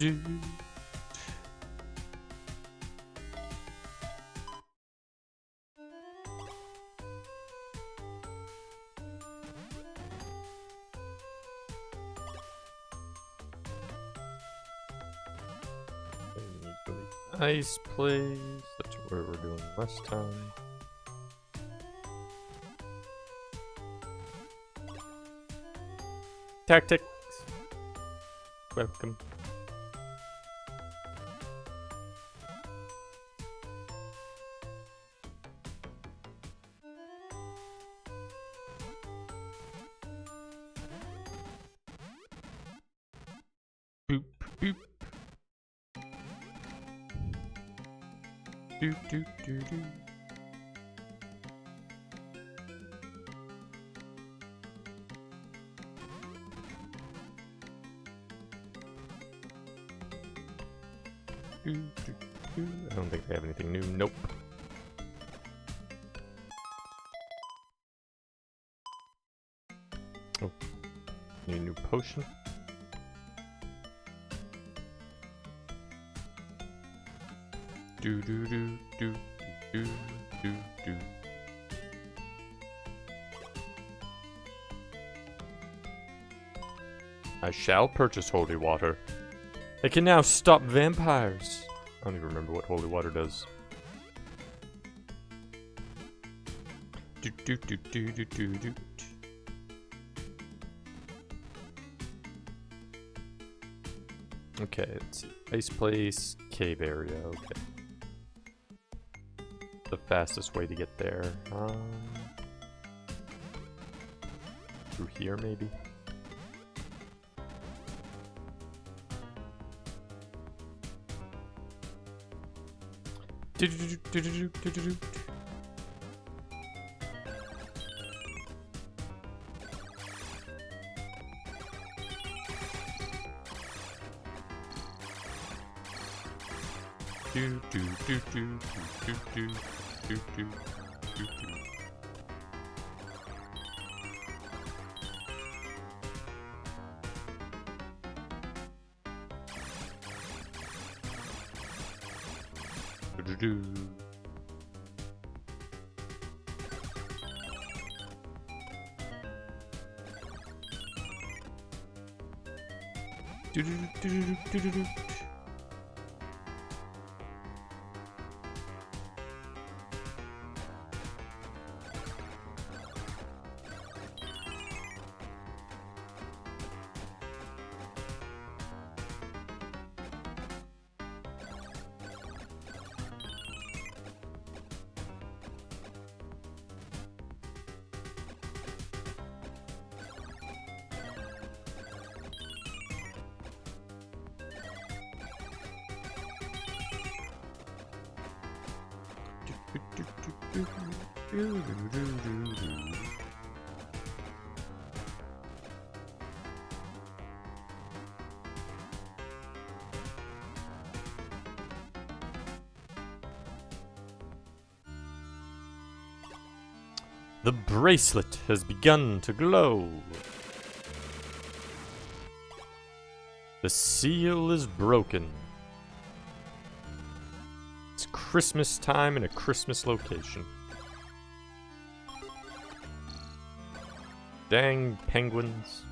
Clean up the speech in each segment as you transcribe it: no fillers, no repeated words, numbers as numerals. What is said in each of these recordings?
Do. Ice place. That's where we're doing last time. Tactics. Welcome. Boop boop. Do do do do. Do, do, do. I don't think they have anything new. Nope. Oh, need a new potion. Do do do do do do do. I shall purchase holy water. I can now stop vampires. I don't even remember what holy water does. Do do do do do do do. Okay, let's see. Ice place, cave area. Okay. The fastest way to get there. Through here, maybe. Do do do do do do do do. Do do do do do do do do do do. Do do. Do do do do do do do. The bracelet has begun to glow. The seal is broken. It's Christmas time in a Christmas location. Dang penguins.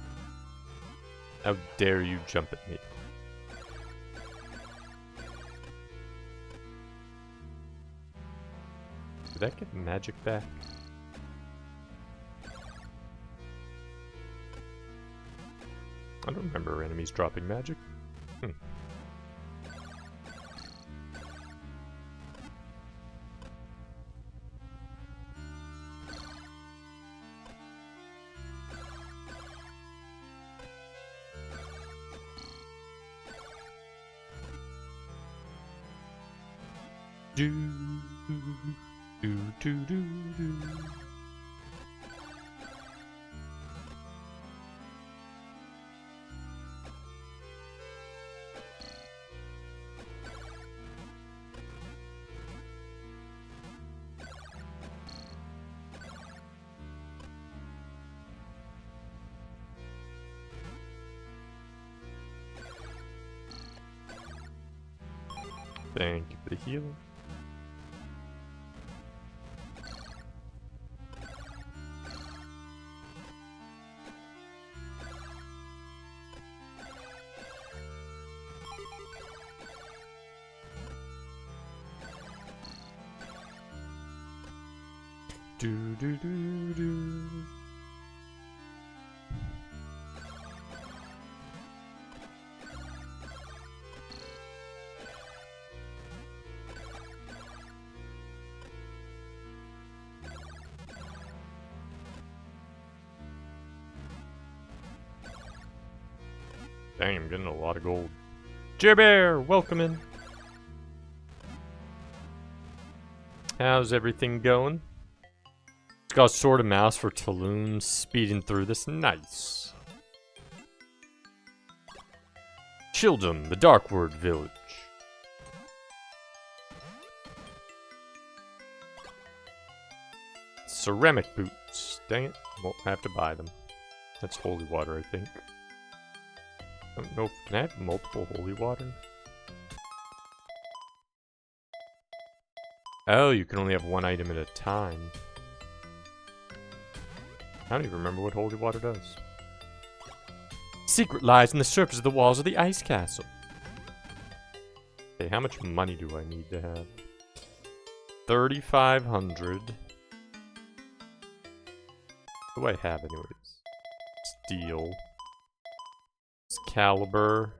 How dare you jump at me? Did that get magic back? I don't remember enemies dropping magic. Do do do do do. Thank you for the healing. Do do do do. Dang, I'm getting a lot of gold. Jerbear, welcome in. How's everything going? It's got Sword of Mouse for Tulum, speeding through this. Nice. Children, the Darkward Village. Ceramic boots. Dang it. Won't have to buy them. That's holy water, I think. I don't know. Can I have multiple holy water? Oh, you can only have one item at a time. I don't even remember what holy water does. Secret lies in the surface of the walls of the ice castle. Okay, how much money do I need to have? 3,500. What do I have anyways? Steel. Excalibur.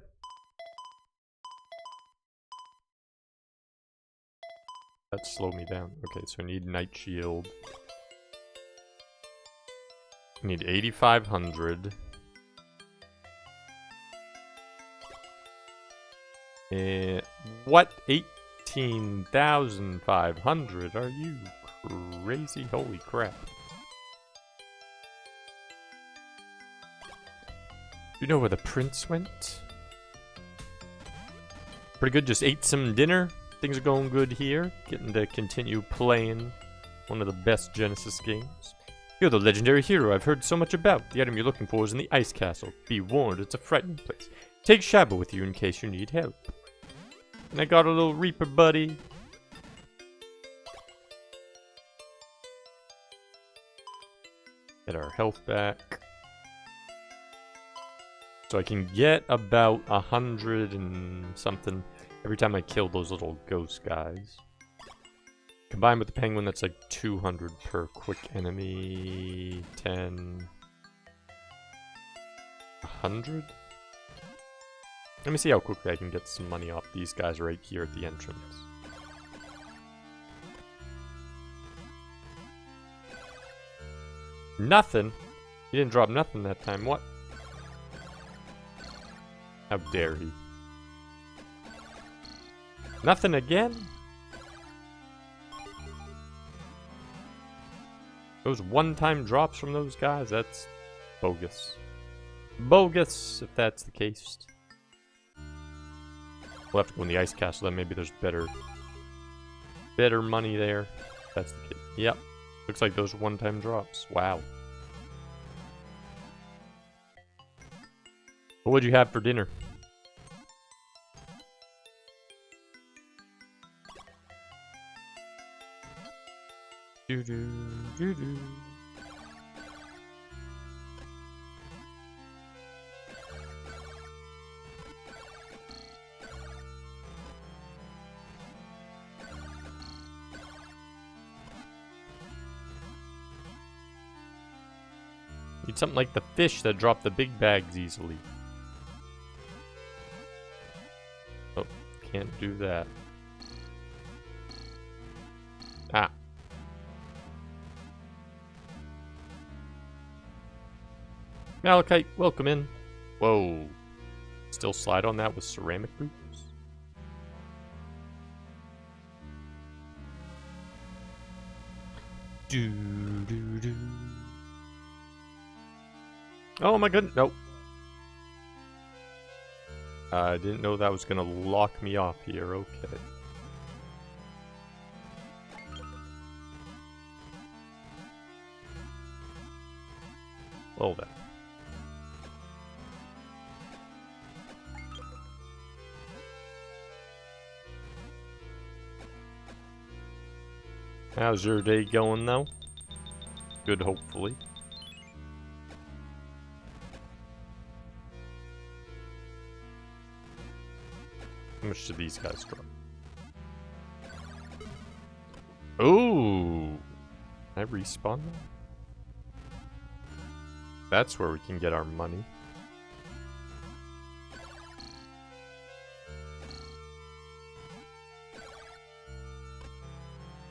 That slowed me down. Okay, so I need Night Shield. I need 8,500. What? 18,500? Are you crazy? Holy crap. You know where the prince went? Pretty good, just ate some dinner. Things are going good here. Getting to continue playing one of the best Genesis games. You're the legendary hero I've heard so much about. The item you're looking for is in the ice castle. Be warned, it's a frightening place. Take Shabba with you in case you need help. And I got a little Reaper buddy. Get our health back. So I can get about 100 and something every time I kill those little ghost guys. Combined with the penguin, that's like 200 per quick enemy. 10. 100? Let me see how quickly I can get some money off these guys right here at the entrance. Nothing? He didn't drop nothing that time. What? How dare he? Nothing again? Those one-time drops from those guys, that's bogus. Bogus, if that's the case. We'll have to go in the ice castle, then maybe there's better money there. That's the case. Yep. Looks like those one-time drops. Wow. What would you have for dinner? Do do do do. Need something like the fish that drop the big bags easily. Oh, can't do that. Ah. Malachite, welcome in. Whoa. Still slide on that with ceramic boots? Do do do. Oh my goodness, nope. I didn't know that was gonna lock me off here, okay. Well then. How's your day going, though? Good, hopefully. How much do these guys drop? Ooh! Can I respawn them? That's where we can get our money.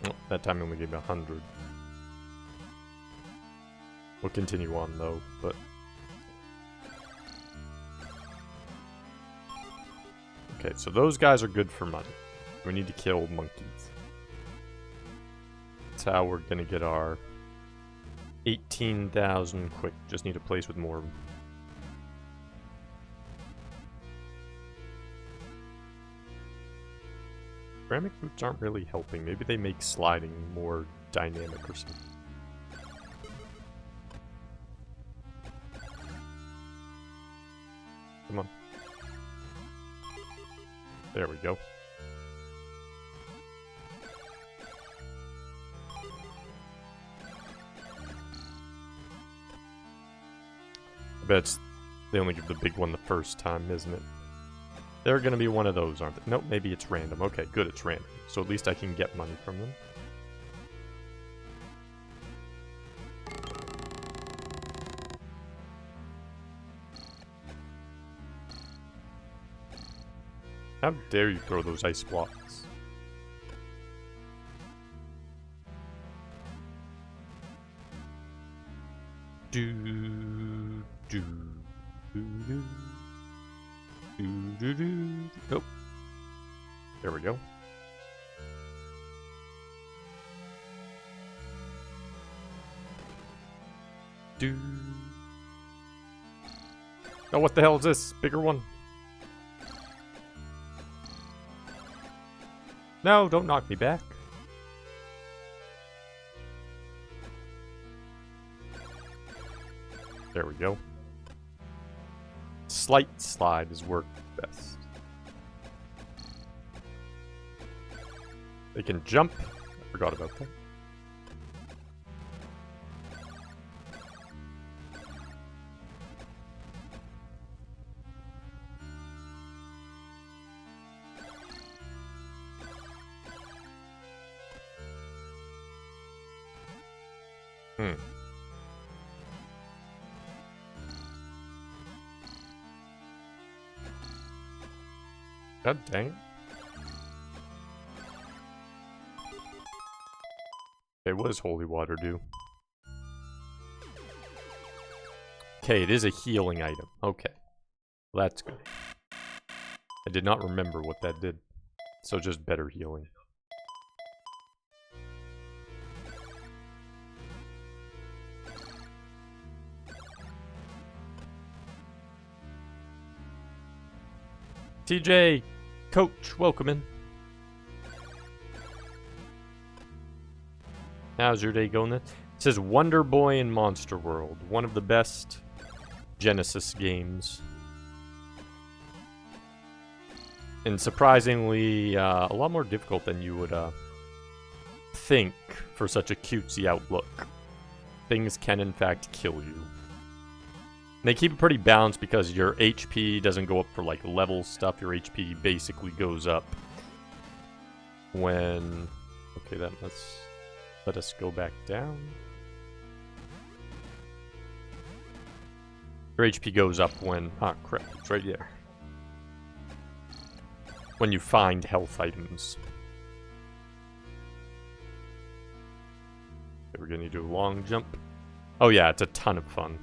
Oh, that time only gave me 100. We'll continue on though, but... Okay, so those guys are good for money. We need to kill monkeys. That's how we're gonna get our 18,000 quick. Just need a place with more of them. Ceramic boots aren't really helping. Maybe they make sliding more dynamic or something. Come on. There we go. I bet they only give the big one the first time, isn't it? They're gonna be one of those, aren't they? Nope, maybe it's random. Okay, good, it's random. So at least I can get money from them. How dare you throw those ice blocks? Do do do do do do. Nope. There we go. Do. Oh, what the hell is this? Bigger one. No, don't knock me back. There we go. Slight slide has worked best. They can jump. I forgot about that. God dang it. Okay, what does holy water do? Okay, it is a healing item. Okay. Well, that's good. I did not remember what that did. So just better healing. TJ! Coach, welcome in. How's your day going then? It says Wonder Boy in Monster World. One of the best Genesis games. And surprisingly, a lot more difficult than you would think for such a cutesy outlook. Things can in fact kill you. They keep it pretty balanced because your HP doesn't go up for like level stuff. Your HP basically goes up when... Okay, that let us go back down. Your HP goes up when... Ah, crap, it's right there. When you find health items. Okay, we're gonna do a long jump. Oh yeah, it's a ton of fun.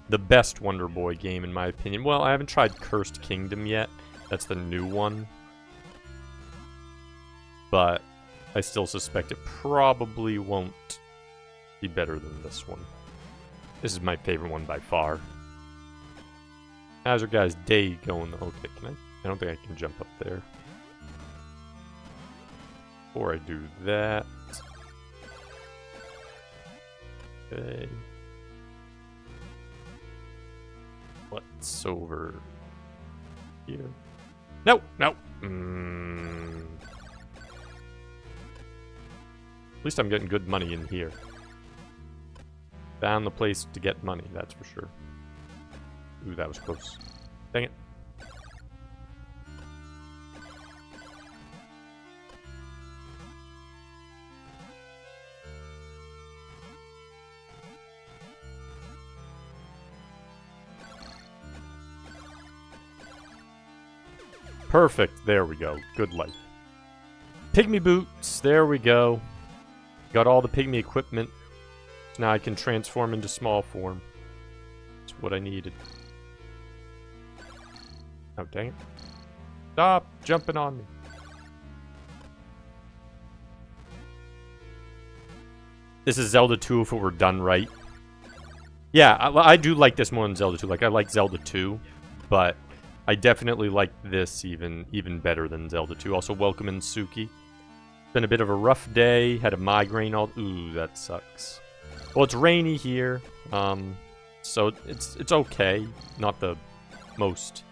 The best Wonder Boy game, in my opinion. Well, I haven't tried Cursed Kingdom yet. That's the new one. But I still suspect it probably won't be better than this one. This is my favorite one by far. How's your guys' day going? Okay, can I? I don't think I can jump up there. Before I do that. Okay. What's over here? No, no. At least I'm getting good money in here. Found the place to get money, that's for sure. Ooh, that was close. Dang it. Perfect. There we go. Good life. Pygmy boots. There we go. Got all the pygmy equipment. Now I can transform into small form. That's what I needed. Oh, dang it. Stop jumping on me. This is Zelda 2 if it were done right. Yeah, I do like this more than Zelda 2. Like, I like Zelda 2, but I definitely like this even better than Zelda 2. Also, welcome in Suki. Been a bit of a rough day. Had a migraine all... Ooh, that sucks. Well, it's rainy here, so it's okay. Not the most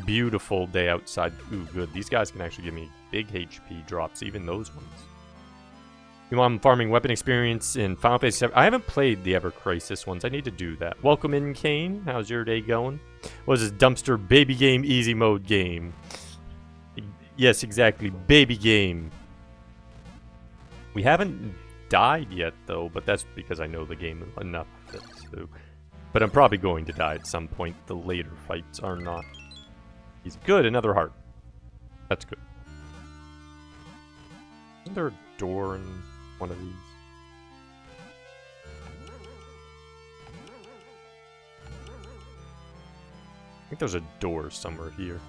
beautiful day outside. Ooh, good. These guys can actually give me big HP drops, even those ones. You know, I'm farming weapon experience in Final Fantasy VII. I haven't played the Ever Crisis ones. I need to do that. Welcome in, Kane. How's your day going? What is this dumpster baby game easy mode game? Yes, exactly. Baby game. We haven't died yet, though, but that's because I know the game enough. So. But I'm probably going to die at some point. The later fights are not. He's good. Another heart. That's good. Isn't there a door in one of these? I think there's a door somewhere here.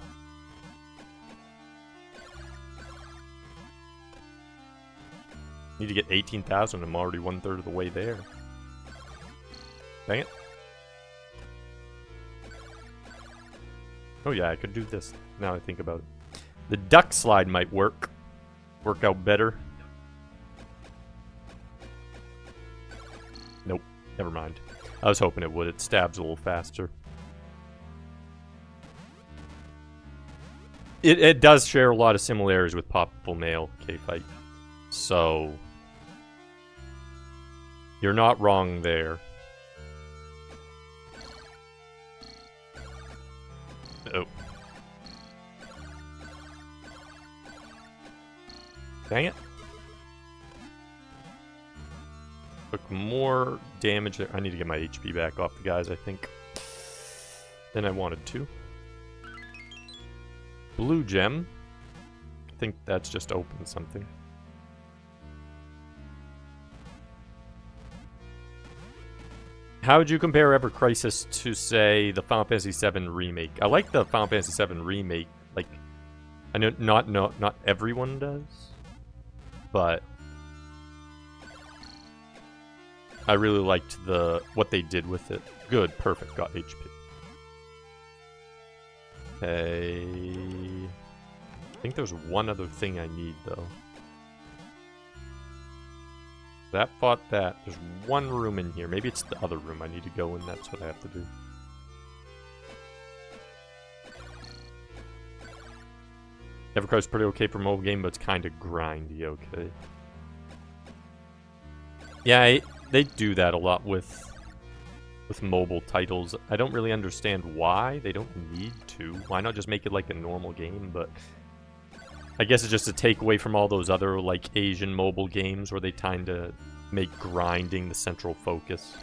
Need to get 18,000. I'm already 1/3 of the way there. Dang it. Oh yeah, I could do this now I think about it. The duck slide might work out better. Nope, never mind. I was hoping it would. It stabs a little faster. It does share a lot of similarities with Popple Mail K-Fight. So you're not wrong there. Oh. Dang it. Took more damage there. I need to get my HP back off the guys, I think. Than I wanted to. Blue gem. I think that's just opened something. How would you compare Ever Crisis to, say, the Final Fantasy VII Remake? I like the Final Fantasy VII Remake. Like, I know not everyone does, but I really liked what they did with it. Good, perfect, got HP. Okay. I think there's one other thing I need, though. That fought that. There's one room in here. Maybe it's the other room I need to go in. That's what I have to do. Evercross's pretty okay for mobile game, but it's kind of grindy, okay. Yeah, they do that a lot with mobile titles. I don't really understand why. They don't need to. Why not just make it like a normal game? But I guess it's just a takeaway from all those other like Asian mobile games where they tend to make grinding the central focus.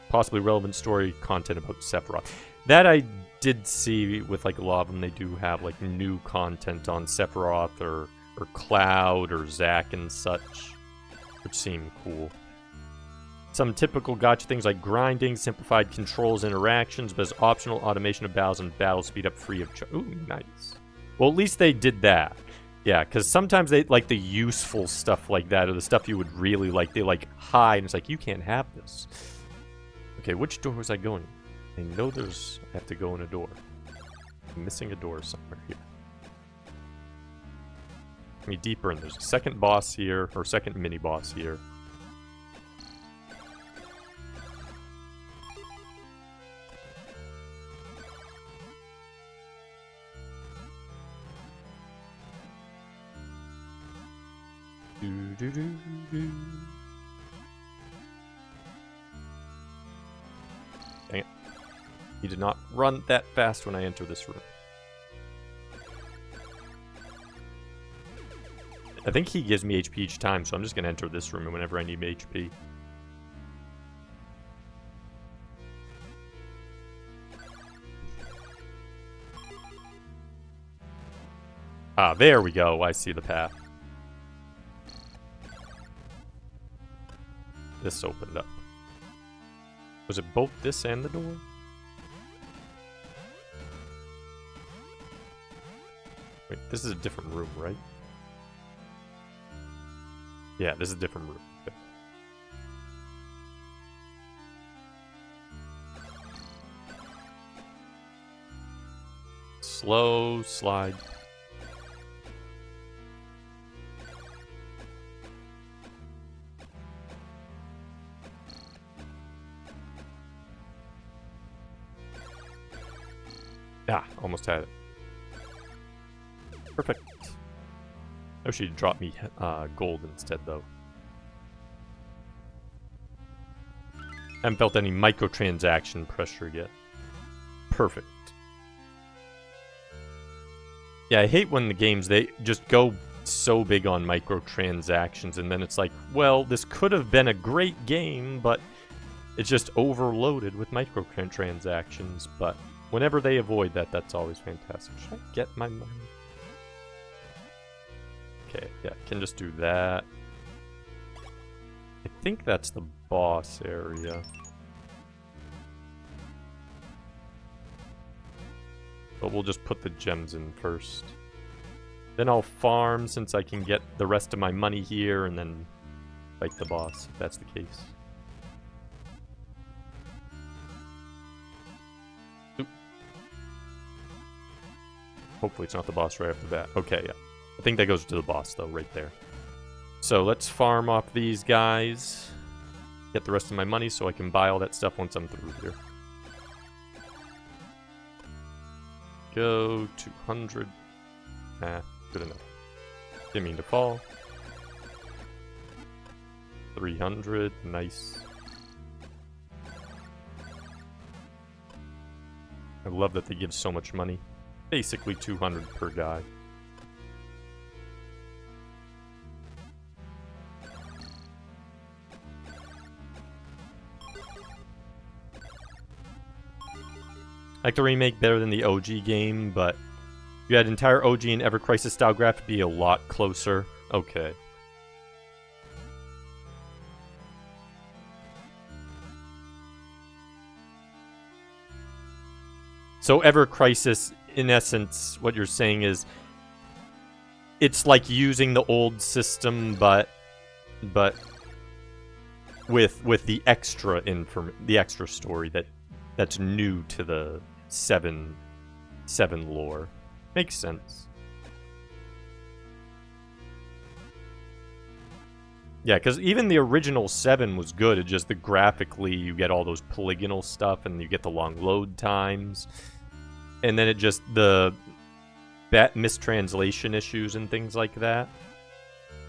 Possibly relevant story content about Sephiroth. That I did see with like a lot of them. They do have like new content on Sephiroth or Cloud or Zack and such, which seem cool. Some typical gacha things like grinding, simplified controls, interactions, but as optional automation of battles and battle speed up free of charge. Ooh, nice. Well, at least they did that. Yeah, because sometimes they like the useful stuff like that, or the stuff you would really like. They like hide, and it's like, you can't have this. Okay, which door was I going? I know I have to go in a door. I'm missing a door somewhere here. Let me deeper in. There's a second boss here, or second mini boss here. Do-do-do-do-do. Dang it. He did not run that fast when I enter this room. I think he gives me HP each time, so I'm just going to enter this room whenever I need HP. Ah, there we go. I see the path. This opened up. Was it both this and the door? Wait, this is a different room, right? Yeah, this is a different room. Okay. Slow slide. Ah, almost had it. Perfect. Oh, she dropped me gold instead, though. Haven't felt any microtransaction pressure yet. Perfect. Yeah, I hate when the games, they just go so big on microtransactions, and then it's like, well, this could have been a great game, but it's just overloaded with microtransactions, but whenever they avoid that, that's always fantastic. Should I get my money? Okay, yeah, can just do that. I think that's the boss area. But we'll just put the gems in first. Then I'll farm since I can get the rest of my money here and then fight the boss, if that's the case. Oop. Hopefully it's not the boss right off the bat. Okay, yeah. I think that goes to the boss, though, right there. So let's farm off these guys. Get the rest of my money so I can buy all that stuff once I'm through here. Go 200. Nah, good enough. Didn't mean to fall. 300. Nice. I love that they give so much money. Basically 200 per guy. I like the remake better than the OG game, but if you had entire OG and Ever Crisis style graphics, it'd be a lot closer. Okay. So Ever Crisis, in essence, what you're saying is it's like using the old system, but with the extra the extra story that's new to the 7 lore. Makes sense. Yeah, because even the original 7 was good. It's just that graphically you get all those polygonal stuff and you get the long load times. And then it just, the mistranslation issues and things like that.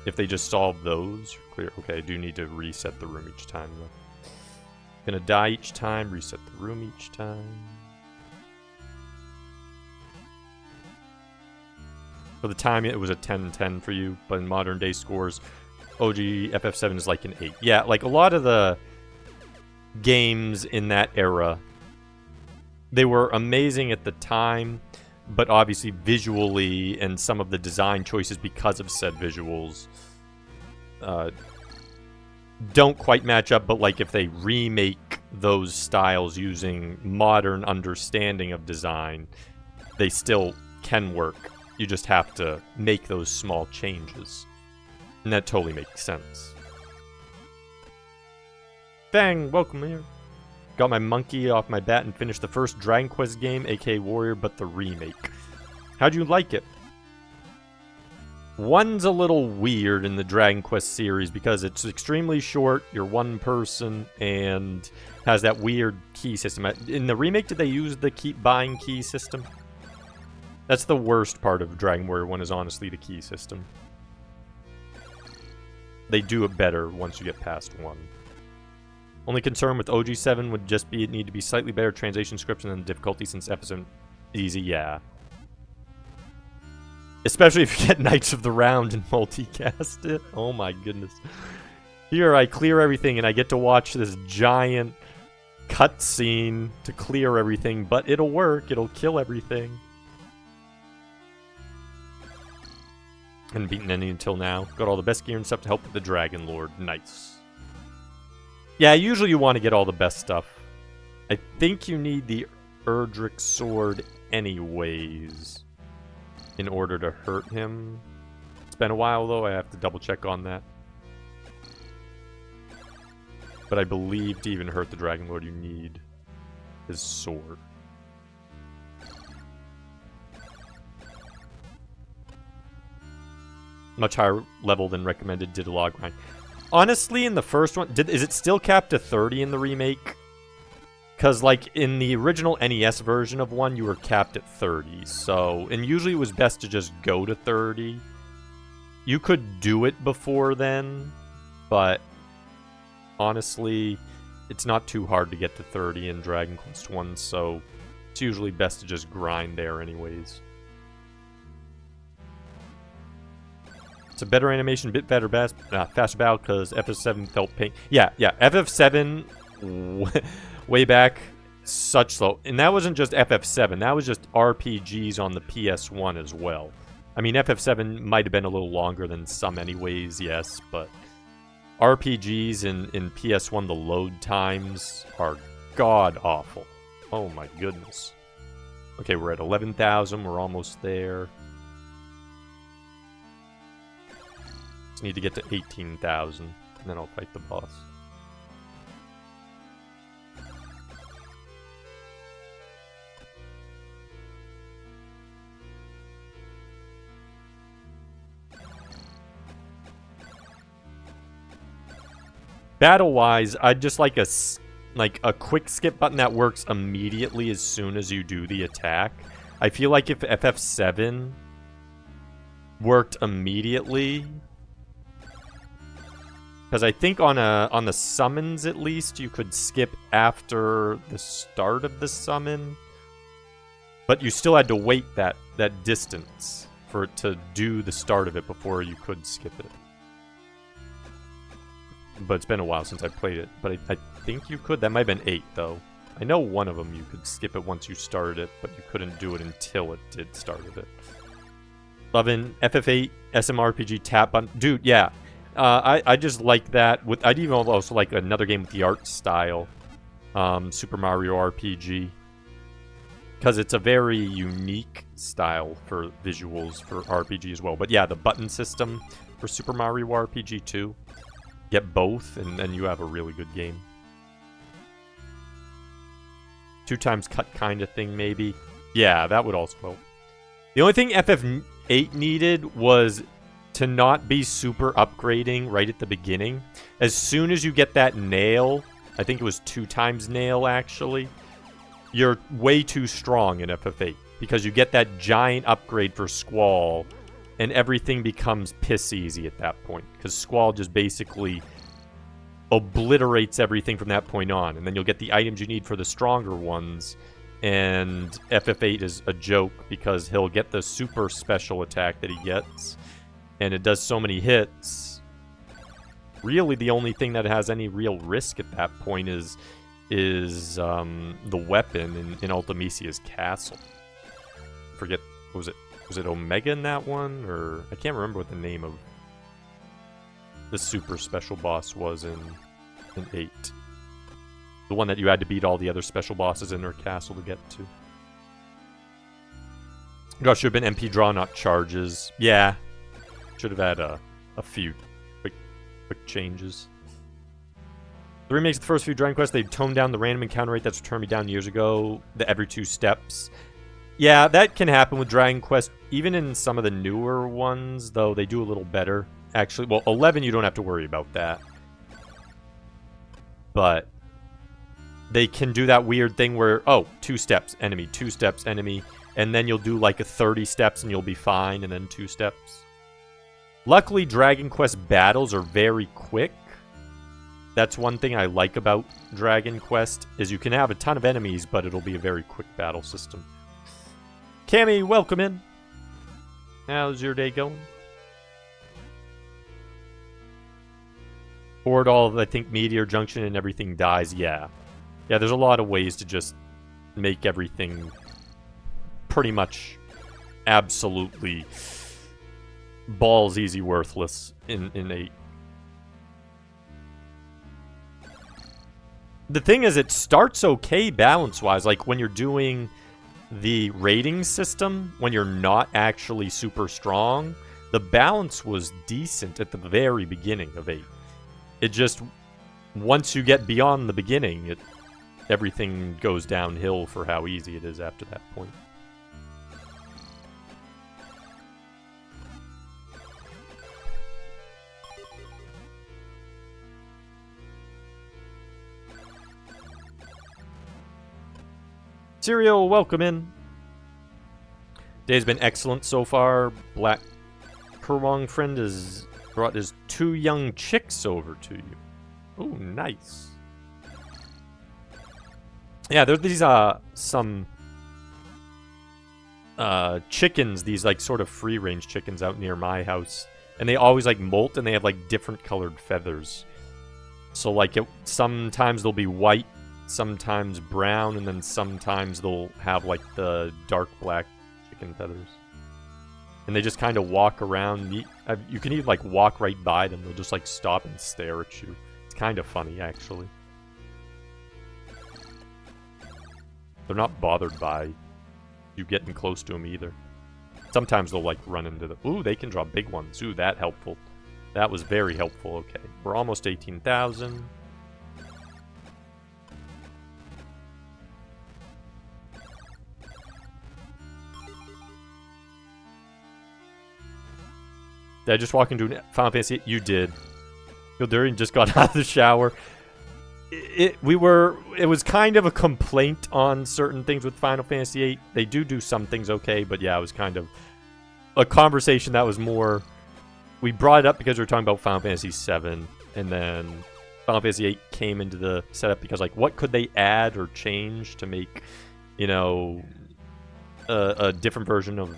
If they just solve those, clear. Okay, I do need to reset the room each time though. Gonna die each time, reset the room each time. For the time, it was a 10-10 for you, but in modern day scores, OG FF7 is like an 8. Yeah, like a lot of the games in that era, they were amazing at the time, but obviously visually and some of the design choices because of said visuals don't quite match up, but like if they remake those styles using modern understanding of design, they still can work. You just have to make those small changes. And that totally makes sense. Bang! Welcome here. Got my monkey off my bat and finished the first Dragon Quest game, aka Warrior, but the remake. How'd you like it? One's a little weird in the Dragon Quest series because it's extremely short, you're one person, and has that weird key system. In the remake, did they use the keep buying key system? That's the worst part of Dragon Warrior 1 is honestly the key system. they do it better once you get past 1. Only concern with OG7 would just be it need to be slightly better translation scripts and difficulty since FF7 easy, yeah. Especially if you get Knights of the Round and multicast it. Oh my goodness. Here I clear everything and I get to watch this giant cutscene to clear everything, but it'll work. It'll kill everything. Hadn't beaten any until now. Got all the best gear and stuff to help with the Dragon Lord. Nice. Yeah, usually you want to get all the best stuff. I think you need the Erdrick Sword anyways in order to hurt him. It's been a while though, I have to double check on that. But I believe to even hurt the Dragon Lord you need his sword. Much higher level than recommended Didalog grind. Honestly, in the first one, is it still capped to 30 in the remake? Because, like, in the original NES version of 1, you were capped at 30. So, and usually it was best to just go to 30. You could do it before then, but honestly, it's not too hard to get to 30 in Dragon Quest 1, so it's usually best to just grind there anyways. It's a better animation, bit better, faster battle, because FF7 felt pain. Yeah, FF7 way back, such slow. And that wasn't just FF7, that was just RPGs on the PS1 as well. I mean, FF7 might have been a little longer than some anyways, yes, but RPGs in PS1, the load times are god-awful. Oh my goodness. Okay, we're at 11,000, we're almost there. Need to get to 18,000, and then I'll fight the boss. Battle-wise, I'd just like a quick skip button that works immediately as soon as you do the attack. I feel like if FF7 worked immediately, because I think on the summons at least you could skip after the start of the summon, but you still had to wait that distance for it to do the start of it before you could skip it. But it's been a while since I played it, but I think you could. That might have been 8 though. I know one of them you could skip it once you started it, but you couldn't do it until it did started it. Loving FF8 SMRPG tap button, dude. Yeah. I just like that. I'd even also like another game with the art style, Super Mario RPG, because it's a very unique style for visuals for RPG as well. But yeah, the button system for Super Mario RPG 2, get both, and then you have a really good game. 2 times cut kind of thing, maybe. Yeah, that would also help. The only thing FF8 needed was to not be super upgrading right at the beginning. As soon as you get that nail, I think it was 2 times nail actually, you're way too strong in FF8 because you get that giant upgrade for Squall and everything becomes piss easy at that point because Squall just basically obliterates everything from that point on, and then you'll get the items you need for the stronger ones, and FF8 is a joke because he'll get the super special attack that he gets, and it does so many hits. Really, the only thing that has any real risk at that point is the weapon in Ultimecia's castle. Forget, was it Omega in that one, or I can't remember what the name of the super special boss was in 8. The one that you had to beat all the other special bosses in her castle to get to. Gosh, should have been MP draw, not charges. Yeah. Should have had a few quick changes. The remakes of the first few Dragon Quest, they toned down the random encounter rate that's turned me down years ago, the every 2 steps. Yeah, that can happen with Dragon Quest. Even in some of the newer ones, though, they do a little better. Actually, well, 11, you don't have to worry about that. But they can do that weird thing where, 2 steps, enemy, 2 steps, enemy, and then you'll do like a 30 steps and you'll be fine, and then 2 steps. Luckily, Dragon Quest battles are very quick. That's one thing I like about Dragon Quest, is you can have a ton of enemies, but it'll be a very quick battle system. Cammy, welcome in. How's your day going? Board all of, I think, Meteor Junction and everything dies. Yeah. Yeah, there's a lot of ways to just make everything pretty much absolutely balls easy worthless in 8. The thing is, it starts okay balance-wise. Like, when you're doing the rating system, when you're not actually super strong, the balance was decent at the very beginning of 8. It just, once you get beyond the beginning, everything goes downhill for how easy it is after that point. Serial, welcome in. Day's been excellent so far. Black Kerwong friend has brought his 2 young chicks over to you. Oh, nice. Yeah, there's these some chickens, these like sort of free range chickens out near my house, and they always like molt, and they have like different colored feathers. So like sometimes they'll be white, sometimes brown, and then sometimes they'll have like the dark black chicken feathers. And they just kind of walk around. You can even like walk right by them. They'll just like stop and stare at you. It's kind of funny, actually. They're not bothered by you getting close to them either. Sometimes they'll like run into the... Ooh, they can draw big ones. Ooh, that helpful. That was very helpful. Okay, we're almost 18,000. Did I just walk into Final Fantasy? You did. Gildurian just got out of the shower. It was kind of a complaint on certain things with Final Fantasy VIII. They do some things okay, but yeah, it was kind of a conversation that was more... We brought it up because we were talking about Final Fantasy VII, and then Final Fantasy VIII came into the setup because, like, what could they add or change to make, you know, a different version of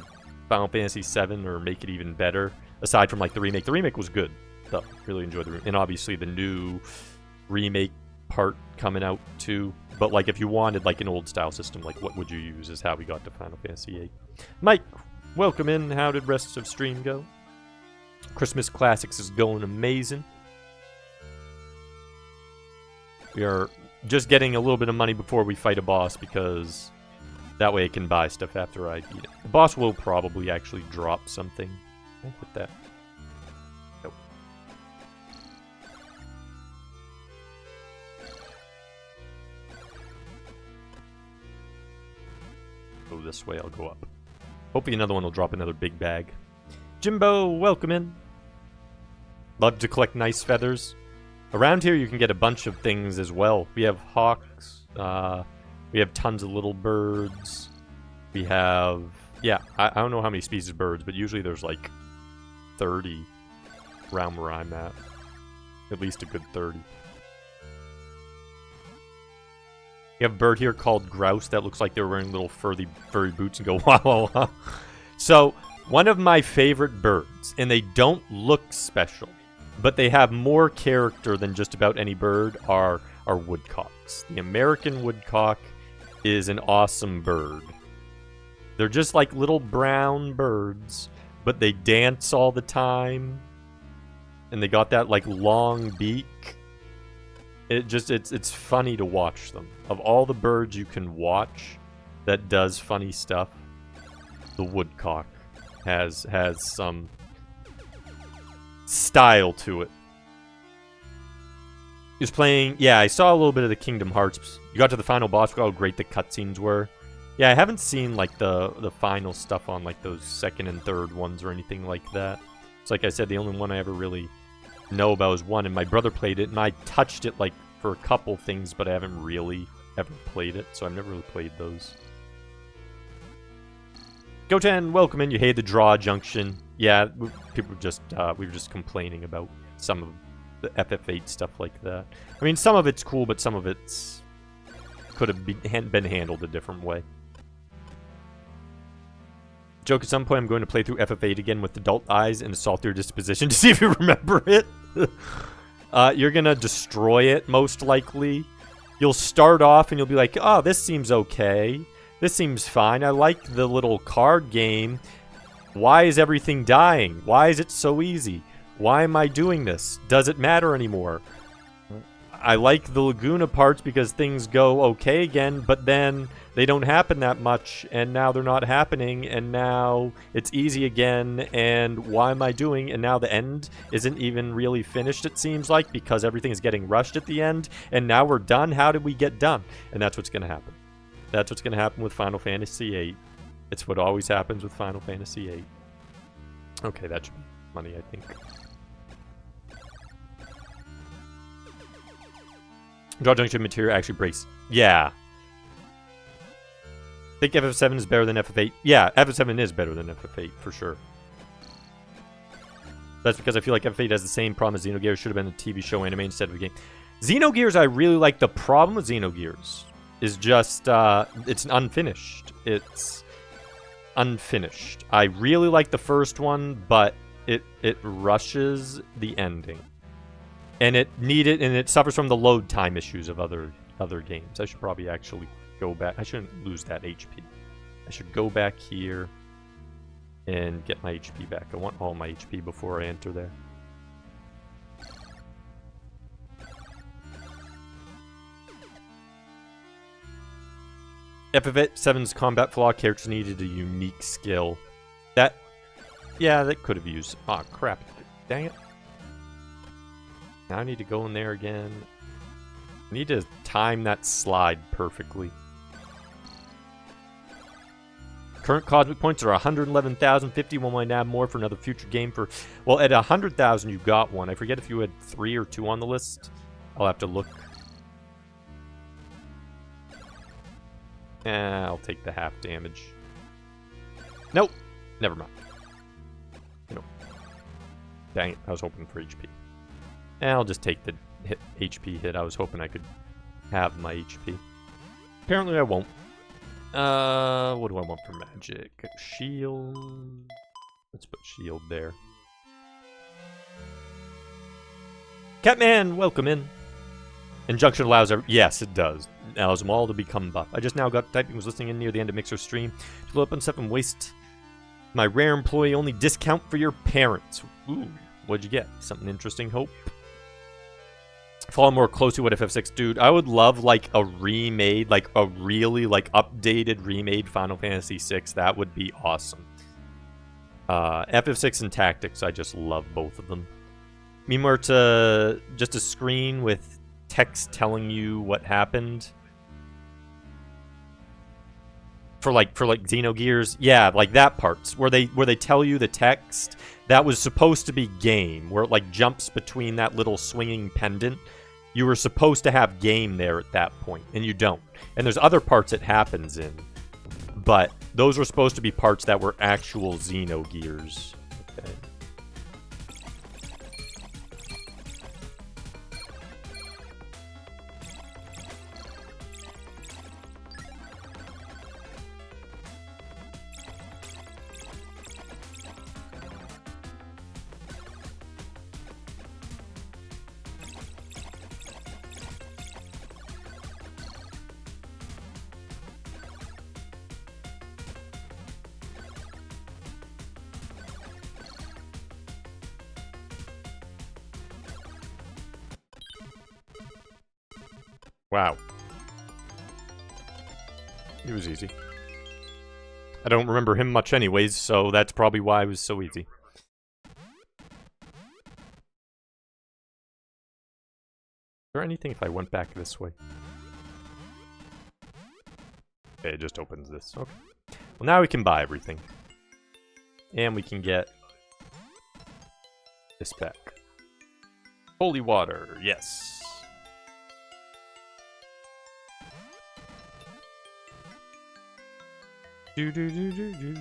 Final Fantasy VII or make it even better? Aside from, like, the remake. The remake was good, though. Really enjoyed the remake. And obviously the new remake part coming out, too. But, like, if you wanted, like, an old-style system, like, what would you use is how we got to Final Fantasy VIII. Mike, welcome in. How did rest of stream go? Christmas Classics is going amazing. We are just getting a little bit of money before we fight a boss, because that way I can buy stuff after I beat it. The boss will probably actually drop something. Can I hit that? Nope. Go this way, I'll go up. Hopefully another one will drop another big bag. Jimbo, welcome in. Love to collect nice feathers. Around here you can get a bunch of things as well. We have hawks. We have tons of little birds. We have... Yeah, I don't know how many species of birds, but usually there's like 30 around where I'm at. At least a good 30. You have a bird here called grouse that looks like they're wearing little furry boots and go wow wow wow. So, one of my favorite birds, and they don't look special, but they have more character than just about any bird, are woodcocks. The American woodcock is an awesome bird. They're just like little brown birds, but they dance all the time, and they got that like long beak. It's funny to watch them. Of all the birds you can watch that does funny stuff, the woodcock has some style to it. He was playing... Yeah, I saw a little bit of the Kingdom Hearts. You got to the final boss, how great the cutscenes were. Yeah, I haven't seen, like, the final stuff on, like, those second and third ones or anything like that. It's like I said, the only one I ever really know about is 1, and my brother played it, and I touched it, like, for a couple things, but I haven't really ever played it, so I've never really played those. Goten, welcome in. You hate the draw junction. Yeah, people just we were just complaining about some of the FF8 stuff like that. I mean, some of it's cool, but some of it's could have been handled a different way. Joke, at some point I'm going to play through FF8 again with adult eyes and a saltier disposition to see if you remember it. You're gonna destroy it, most likely. You'll start off and you'll be like, oh, this seems okay. This seems fine. I like the little card game. Why is everything dying? Why is it so easy? Why am I doing this? Does it matter anymore? I like the Laguna parts because things go okay again, but then they don't happen that much, and now they're not happening, and now it's easy again, and why am I doing? And now the end isn't even really finished, it seems like, because everything is getting rushed at the end, and now we're done. How did we get done? And that's what's going to happen. That's what's going to happen with Final Fantasy VIII. It's what always happens with Final Fantasy VIII. Okay, that should be money, I think. Draw junction material actually breaks. Yeah. I think FF7 is better than FF8. Yeah, FF7 is better than FF8, for sure. That's because I feel like FF8 has the same problem as Xenogears. Should have been a TV show anime instead of a game. Xenogears, I really like. The problem with Xenogears is just, it's unfinished. It's unfinished. I really like the first one, but it rushes the ending. And it suffers from the load time issues of other games. I should probably actually go back. I shouldn't lose that HP. I should go back here and get my HP back. I want all my HP before I enter there. FF7's combat flaw, characters needed a unique skill. Yeah, that could have used. Aw, crap. Dang it. Now I need to go in there again. I need to time that slide perfectly. Current cosmic points are 111,050. One might add more for another future game for... Well, at 100,000 you've got one. I forget if you had 3 or 2 on the list. I'll have to look. I'll take the half damage. Nope. Never mind. Nope. Dang it. I was hoping for HP. I'll just take the HP hit. I was hoping I could have my HP. Apparently I won't. What do I want for magic? Shield. Let's put shield there. Catman, welcome in. Injunction allows yes, it does. Allows them all to become buff. I just now got typing, was listening in near the end of Mixer's stream. To blow up on stuff and waste my rare employee only discount for your parents. Ooh, what'd you get? Something interesting, hope? Follow more closely what FF6, dude. I would love like a remade, like a really like updated remade Final Fantasy VI. That would be awesome. FF6 and Tactics, I just love both of them. Meanwhile, to just a screen with text telling you what happened. For like Xenogears, yeah, like that parts where they tell you the text that was supposed to be game, where it like jumps between that little swinging pendant. You were supposed to have game there at that point, and you don't. And there's other parts it happens in, but those were supposed to be parts that were actual Xenogears. Okay. Wow. It was easy. I don't remember him much anyways, so that's probably why it was so easy. Is there anything if I went back this way? Okay, it just opens this. Okay. Well, now we can buy everything. And we can get this back. Holy water, yes. Do do do do do.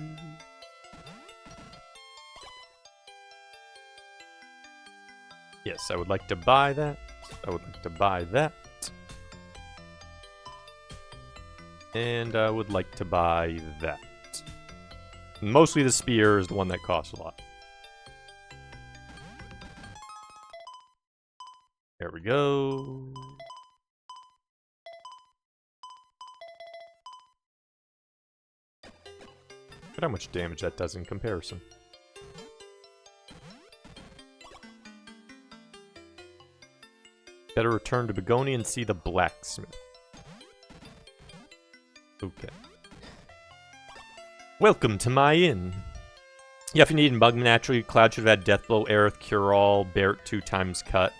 Yes, I would like to buy that. I would like to buy that. And I would like to buy that. Mostly the spear is the one that costs a lot. There we go. Look at how much damage that does in comparison. Better return to Begonia and see the blacksmith. Okay. Welcome to my inn. Yeah, if you need Mugman, naturally, Cloud should have had Deathblow, Aerith, Cure-All, Barret 2 times cut.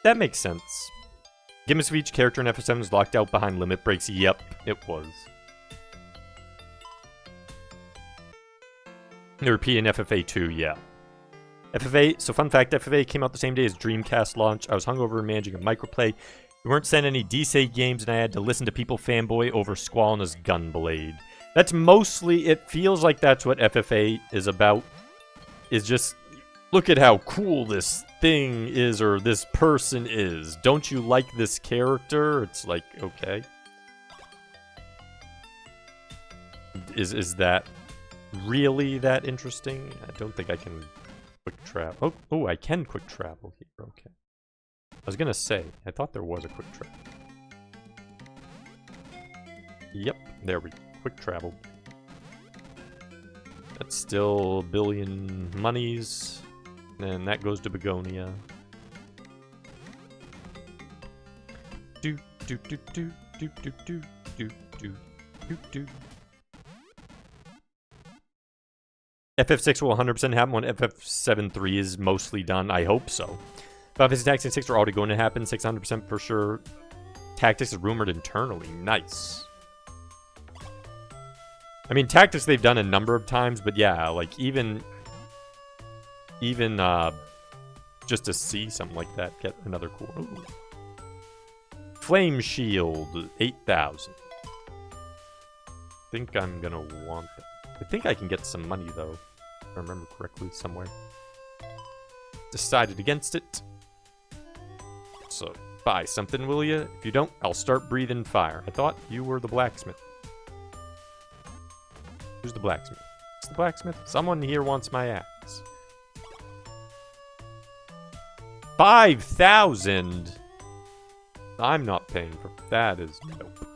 That makes sense. Gimmicks of each character in FF7 is locked out behind limit breaks. Yep, it was. They repeat in FFA 2, yeah. FFA, so fun fact, FFA came out the same day as Dreamcast launch. I was hungover and managing a microplay. We weren't sent any D-Save games, and I had to listen to people fanboy over Squall and his Gunblade. That's mostly, it feels like that's what FFA is about. Is just, look at how cool this thing is, or this person is. Don't you like this character? It's like, okay. Is that really that interesting? I don't think I can quick travel. Oh, I can quick travel here, okay. I was gonna say, I thought there was a quick travel. Yep, there we go. Quick travel. That's still a billion monies. And that goes to Begonia. Do do do do do do do do do do do. FF6 will 100% happen when FF7-3 is mostly done. I hope so. Final Fantasy Tactics and 6 are already going to happen. 600% for sure. Tactics is rumored internally. Nice. I mean, Tactics they've done a number of times, but yeah, like even just to see something like that, get another cool. Ooh. Flame Shield 8,000. I think I'm gonna want that. I think I can get some money though, if I remember correctly somewhere. Decided against it. So buy something, will ya? If you don't, I'll start breathing fire. I thought you were the blacksmith. Who's the blacksmith? It's the blacksmith. Someone here wants my axe. 5,000. I'm not paying for that. Is nope.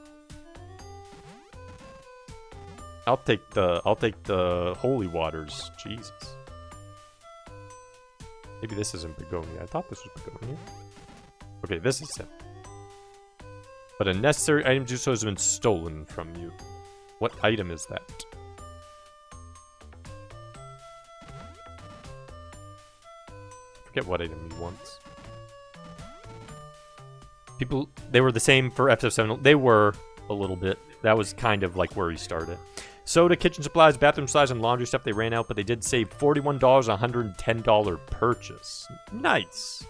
I'll take the holy waters. Jesus. Maybe this isn't Begonia. I thought this was Begonia. Okay, this is it. But a necessary item just has been stolen from you. What item is that? Forget what item he wants. People, they were the same for FF7. They were a little bit. That was kind of like where he started. Soda, kitchen supplies, bathroom supplies, and laundry stuff they ran out, but they did save $41 on a $110 purchase. Nice.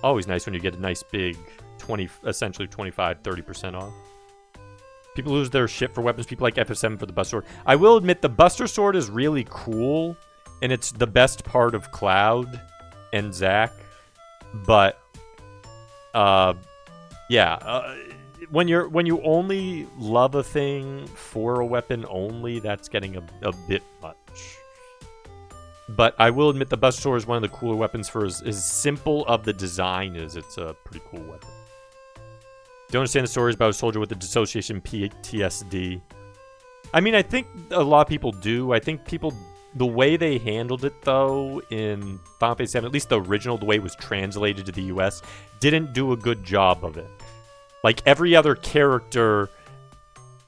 Always nice when you get a nice big 20, essentially 25, 30% off. People lose their shit for weapons. People like FF7 for the Buster Sword. I will admit the Buster Sword is really cool, and it's the best part of Cloud and Zack. But, yeah. When you only love a thing for a weapon only, that's getting a bit much. But I will admit the Buster Sword is one of the cooler weapons for as simple of the design as it's a pretty cool weapon. Don't understand the stories about a soldier with a dissociation PTSD. I mean, I think a lot of people do. I think people, the way they handled it though in Final Fantasy VII, at least the original, the way it was translated to the US, didn't do a good job of it. Like, every other character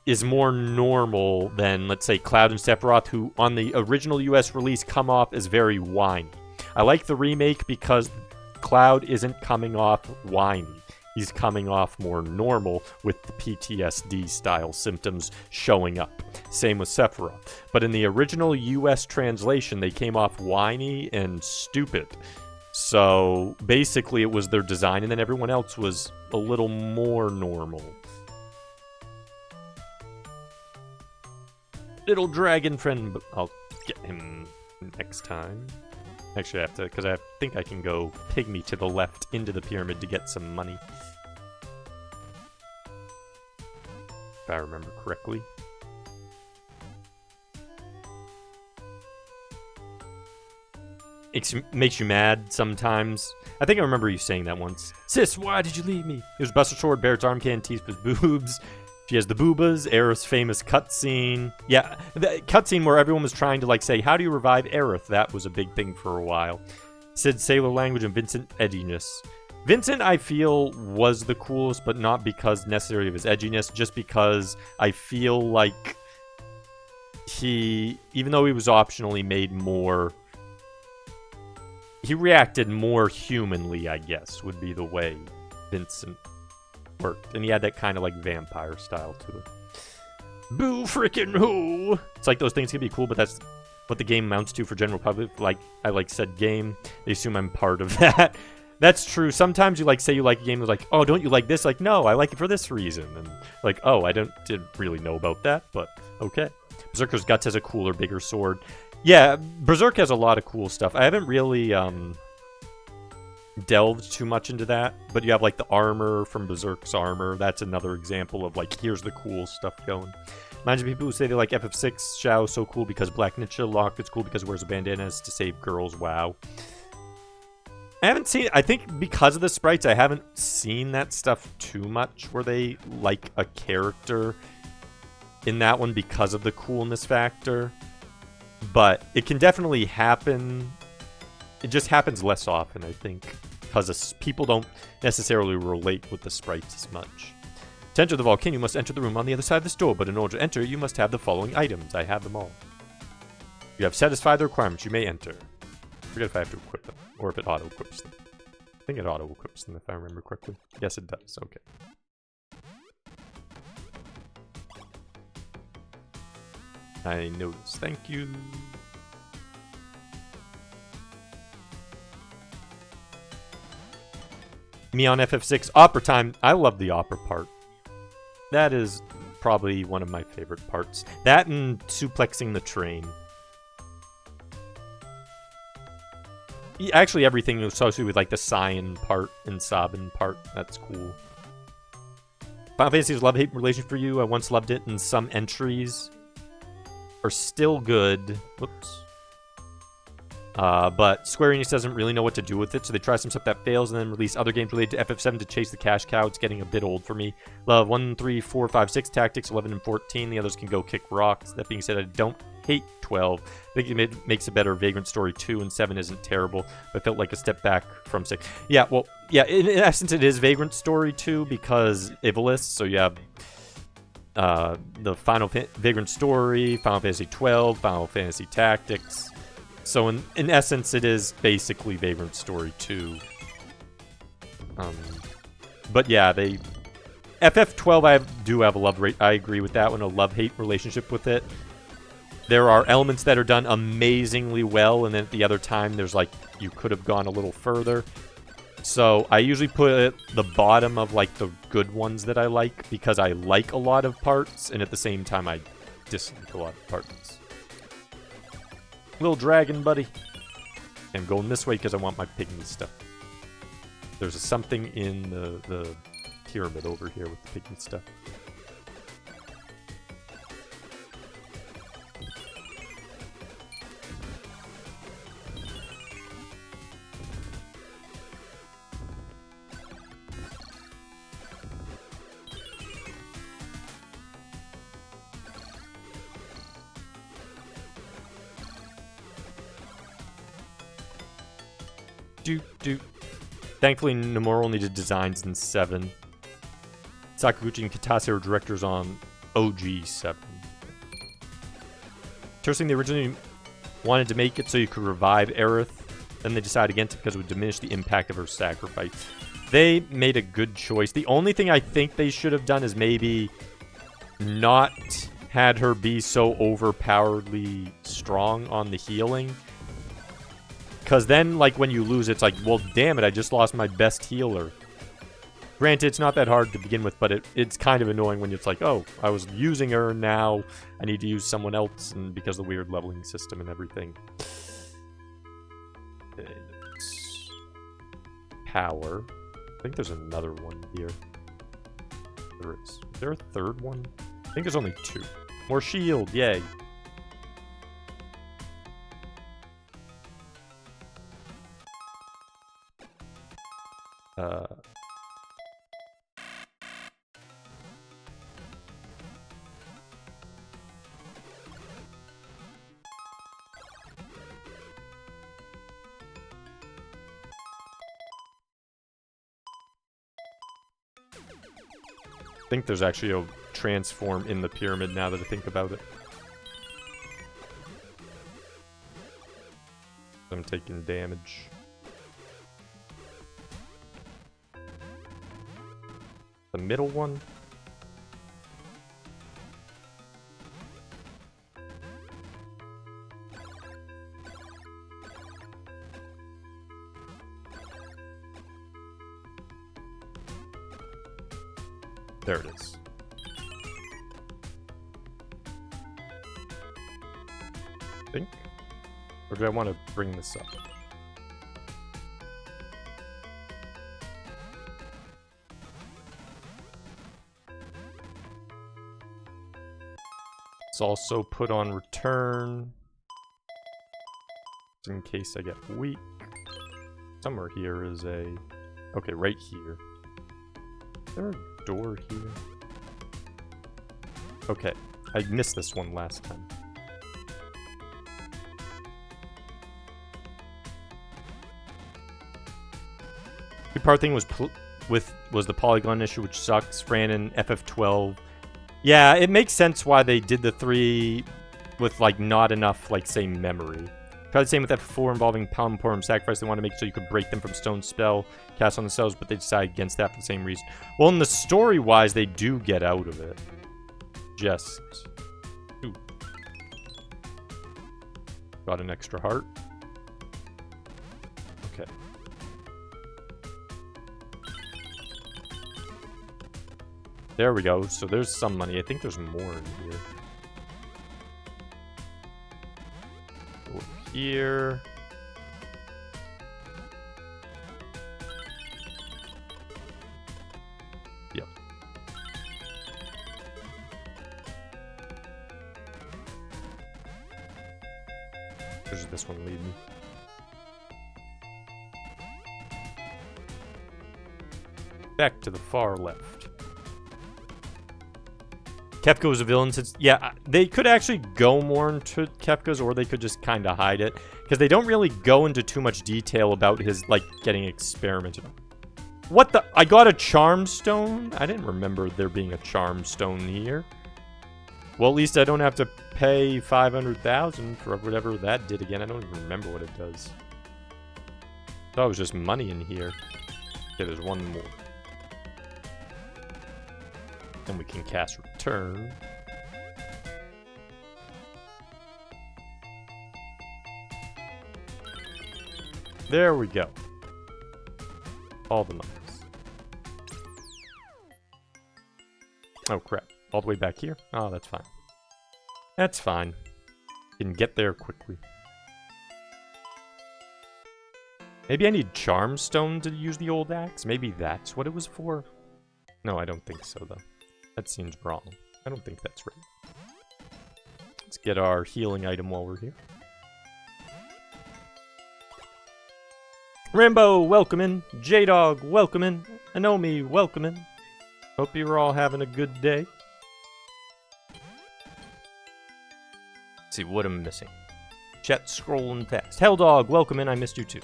is more normal than, let's say, Cloud and Sephiroth, who on the original US release come off as very whiny. I like the remake because Cloud isn't coming off whiny. He's coming off more normal with the PTSD-style symptoms showing up. Same with Sephiroth. But in the original US translation, they came off whiny and stupid. So basically it was their design, and then everyone else was a little more normal. little dragon friend, but I'll get him next time. Actually, I have to, because I think I can go pygmy to the left into the pyramid to get some money. If I remember correctly. Makes you mad sometimes. I think I remember you saying that once. Sis, why did you leave me? It was Buster Sword, Barrett's arm can, Tifa's boobs. She has the boobas, Aerith's famous cutscene. Yeah, the cutscene where everyone was trying to, like, say, how do you revive Aerith? That was a big thing for a while. Sid, sailor language, and Vincent, edginess. Vincent, I feel, was the coolest, but not because necessarily of his edginess, just because I feel like he, even though he was optionally made more... He reacted more humanly, I guess, would be the way Vincent worked. And he had that kind of, like, vampire style to it. Boo frickin' who! It's like those things can be cool, but that's what the game amounts to for general public. Like, I like said game. They assume I'm part of that. That's true. Sometimes you, like, say you like a game, it's like, oh, don't you like this? Like, no, I like it for this reason. And, like, oh, I didn't really know about that, but okay. Berserker's Guts has a cooler, bigger sword. Yeah, Berserk has a lot of cool stuff. I haven't really delved too much into that, but you have like the armor from Berserk's armor. That's another example of like, here's the cool stuff going. Mind you, people who say they like FF6, Shao is so cool because Black Ninja, Locke is cool because it wears a bandana to save girls. Wow. I haven't seen, I think because of the sprites, I haven't seen that stuff too much where they like a character in that one because of the coolness factor. But it can definitely happen. It just happens less often, I think, because people don't necessarily relate with the sprites as much. To enter the volcano, you must enter the room on the other side of this door, but in order to enter, you must have the following items. I have them all. You have satisfied the requirements. You may enter. I forget if I have to equip them, or if it auto-equips them. I think it auto-equips them, if I remember correctly. Yes, it does. Okay. I noticed. Thank you. Me on FF6. Opera time. I love the opera part. That is probably one of my favorite parts. That and suplexing the train. Actually, everything associated with like the Cyan part and Sabin part. That's cool. Final Fantasy's love-hate relationship for you. I once loved it, and some entries are still good. Whoops. But Square Enix doesn't really know what to do with it, so they try some stuff that fails and then release other games related to FF7 to chase the cash cow. It's getting a bit old for me. Love 1, 3, 4, 5, 6 Tactics, 11 and 14. The others can go kick rocks. That being said, I don't hate 12. I think it makes a better Vagrant Story 2, and 7 isn't terrible, but felt like a step back from 6. Yeah, well, yeah, in essence, it is Vagrant Story 2 because Ivalice, so you have the Vagrant Story, Final Fantasy 12, Final Fantasy Tactics. So in essence, it is basically Vagrant Story 2. But yeah, FF12, I do have a love rate. I agree with that one, a love-hate relationship with it. There are elements that are done amazingly well, and then at the other time, there's like, you could have gone a little further. So I usually put it at the bottom of like the good ones that I like, because I like a lot of parts, and at the same time, I dislike a lot of parts. Little dragon, buddy. I'm going this way because I want my pygmy stuff. There's something in the pyramid over here with the pygmy stuff. Thankfully, Nomura only did designs in 7. Sakaguchi and Kitase are directors on OG 7. Interesting, they originally wanted to make it so you could revive Aerith. Then they decided against it because it would diminish the impact of her sacrifice. They made a good choice. The only thing I think they should have done is maybe not had her be so overpoweredly strong on the healing. Because then, like, when you lose, it's like, well, damn it, I just lost my best healer. Granted, it's not that hard to begin with, but it's kind of annoying when it's like, oh, I was using her, now I need to use someone else, and because of the weird leveling system and everything. It's power. I think there's another one here. There is. Is there a third one? I think there's only 2. More shield, yay. I think there's actually a transform in the pyramid now that I think about it. I'm taking damage. The middle one? There it is. I think? Or do I want to bring this up? It's also put on return. In case I get weak. Somewhere here is a... Okay, right here. Is there a door here? Okay, I missed this one last time. The part thing was the polygon issue, which sucks. Ran in FF12. Yeah, it makes sense why they did the 3 with like not enough, like, say, memory. Tried the same with FF4 involving Palmporum Sacrifice. They want to make so you could break them from stone spell, cast on themselves, but they decided against that for the same reason. Well, in the story-wise, they do get out of it. Just... Ooh. Got an extra heart. Okay. There we go. So there's some money. I think there's more in here. Over here. Yep. Where's this one lead me? Back to the far left. Kefka was a villain since... Yeah, they could actually go more into Kefka's, or they could just kind of hide it. Because they don't really go into too much detail about his, like, getting experimented on. What the... I got a charm stone? I didn't remember there being a charm stone here. Well, at least I don't have to pay 500,000 for whatever that did again. I don't even remember what it does. I thought it was just money in here. Okay, there's one more. And we can cast return. There we go. All the monies. Oh crap. All the way back here? Oh, that's fine. That's fine. Can get there quickly. Maybe I need charm stone to use the old axe? Maybe that's what it was for? No, I don't think so though. That seems wrong. I don't think that's right. Let's get our healing item while we're here. Rambo, welcome in. J-Dog, welcome in. Anomi, welcome in. Hope you're all having a good day. Let's see, what am I missing? Chat scrolling fast. Helldog, welcome in. I missed you too.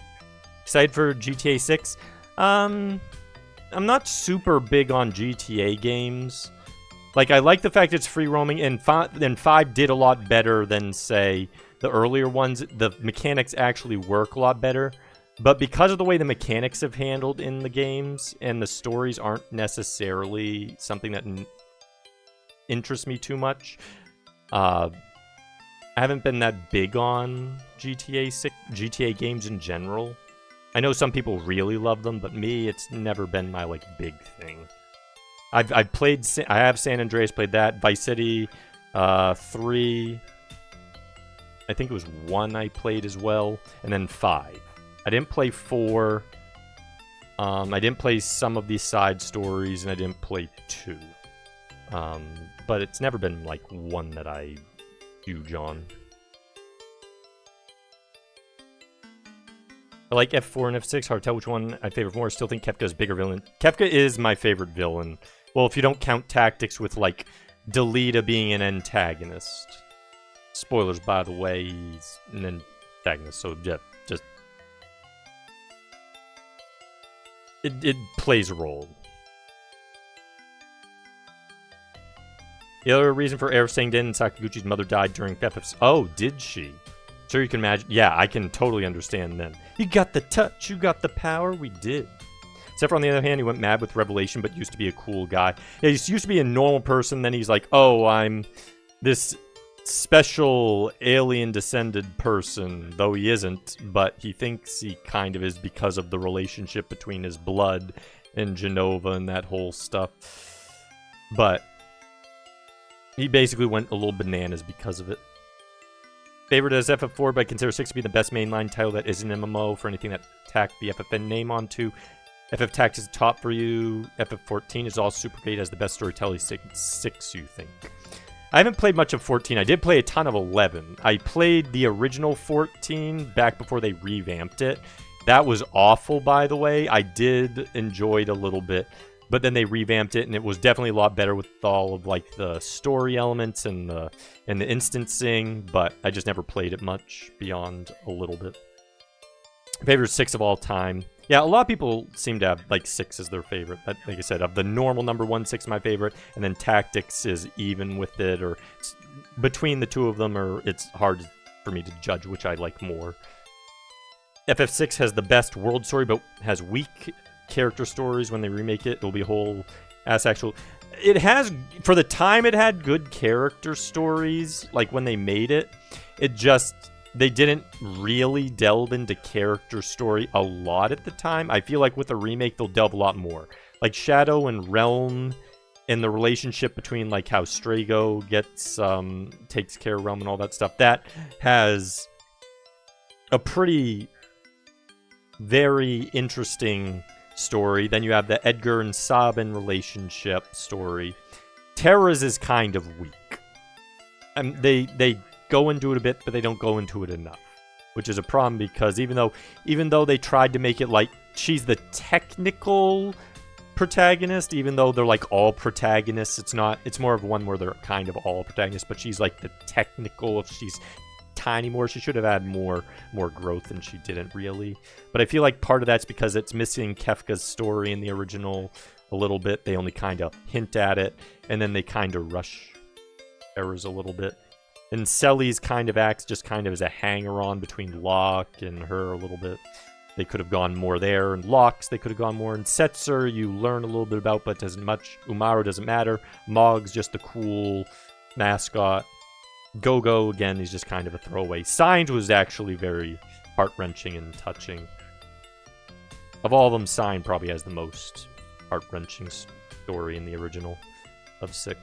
Excited for GTA 6? I'm not super big on GTA games. Like, I like the fact it's free roaming, and 5 did a lot better than, say, the earlier ones. The mechanics actually work a lot better. But because of the way the mechanics have handled in the games, and the stories aren't necessarily something that interests me too much, I haven't been that big on GTA games in general. I know some people really love them, but me, it's never been my, like, big thing. I've played... I have San Andreas, played that. Vice City, 3... I think it was 1 I played as well, and then 5. I didn't play 4. I didn't play some of these side stories, and I didn't play 2. But it's never been, like, one that I huge on. I like F4 and F6. Hard to tell which one I favor more. I still think Kefka is bigger villain. Kefka is my favorite villain. Well, if you don't count tactics with, like, Delita being an antagonist. Spoilers, by the way, he's an antagonist, so yeah, just... It plays a role. The other reason for Air saying Den, Sakaguchi's mother died during FF... Oh, did she? Sure, you can imagine. Yeah, I can totally understand then. You got the touch, you got the power, we did. Sephiroth, on the other hand, he went mad with Revelation, but used to be a cool guy. Yeah, he used to be a normal person, then he's like, oh, I'm this special alien-descended person, though he isn't, but he thinks he kind of is because of the relationship between his blood and Jenova and that whole stuff. But he basically went a little bananas because of it. Favorite as FF4, but I consider 6 to be the best mainline title that isn't MMO for anything that tacked the FFN name onto. FF Tactics is top for you. FF14 is also super great as the best storytelling 6, you think. I haven't played much of 14. I did play a ton of 11. I played the original 14 back before they revamped it. That was awful, by the way. I did enjoy it a little bit. But then they revamped it, and it was definitely a lot better with all of, like, the story elements and the instancing, but I just never played it much beyond a little bit. Favorite 6 of all time. Yeah, a lot of people seem to have, like, 6 as their favorite. But, like I said, of the normal number 1, 6 is my favorite, and then Tactics is even with it, or between the two of them, or it's hard for me to judge which I like more. FF6 has the best world story, but has weak character stories. When they remake it, it'll be a whole ass actual... It has, for the time it had good character stories, like when they made it, it just, they didn't really delve into character story a lot at the time. I feel like with the remake, they'll delve a lot more. Like Shadow and Realm, and the relationship between, like, how Strago gets, takes care of Realm and all that stuff, that has a pretty, very interesting story. Then you have the Edgar and Sabin relationship story. Terra's is kind of weak. They go into it a bit, but they don't go into it enough, which is a problem because even though they tried to make it like she's the technical protagonist, even though they're like all protagonists, it's not. It's more of one where they're kind of all protagonists, but she's like the technical. If she's tiny more, she should have had more growth, and she didn't really. But I feel like part of that's because it's missing Kefka's story in the original a little bit. They only kind of hint at it, and then they kind of rush errors a little bit. And Selly's kind of acts just kind of as a hanger-on between Locke and her a little bit. They could have gone more there. And Locke's, they could have gone more. And Setzer, you learn a little bit about, but doesn't much. Umaru doesn't matter. Mog's just a cool mascot. Go-Go, again, he's just kind of a throwaway. Signs was actually very heart-wrenching and touching. Of all of them, Sign probably has the most heart-wrenching story in the original of 6.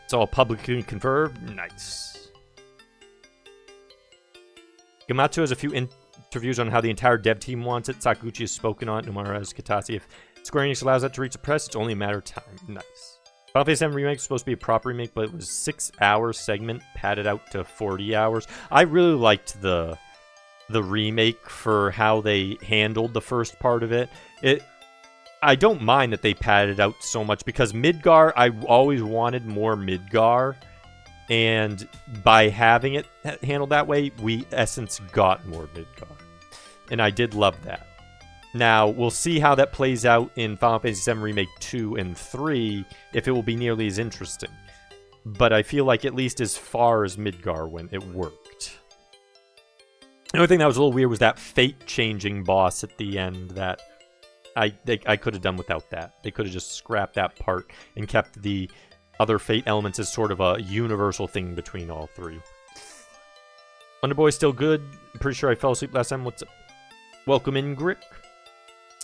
It's all publicly confirmed. Nice. Gamatsu has a few interviews on how the entire dev team wants it. Sakaguchi has spoken on it. Nomura has Katase. If Square Enix allows that to reach the press, it's only a matter of time. Nice. Final Fantasy VII Remake was supposed to be a proper remake, but it was a 6-hour segment padded out to 40 hours. I really liked the remake for how they handled the first part of it. I don't mind that they padded out so much because Midgar, I always wanted more Midgar, and by having it handled that way, we essence got more Midgar, and I did love that. Now, we'll see how that plays out in Final Fantasy VII Remake 2 and 3, if it will be nearly as interesting. But I feel like at least as far as Midgar went, it worked. The only thing that was a little weird was that fate-changing boss at the end that I could have done without that. They could have just scrapped that part and kept the other fate elements as sort of a universal thing between all three. Underboy still good. I'm pretty sure I fell asleep last time. What's up? Welcome in, Grick.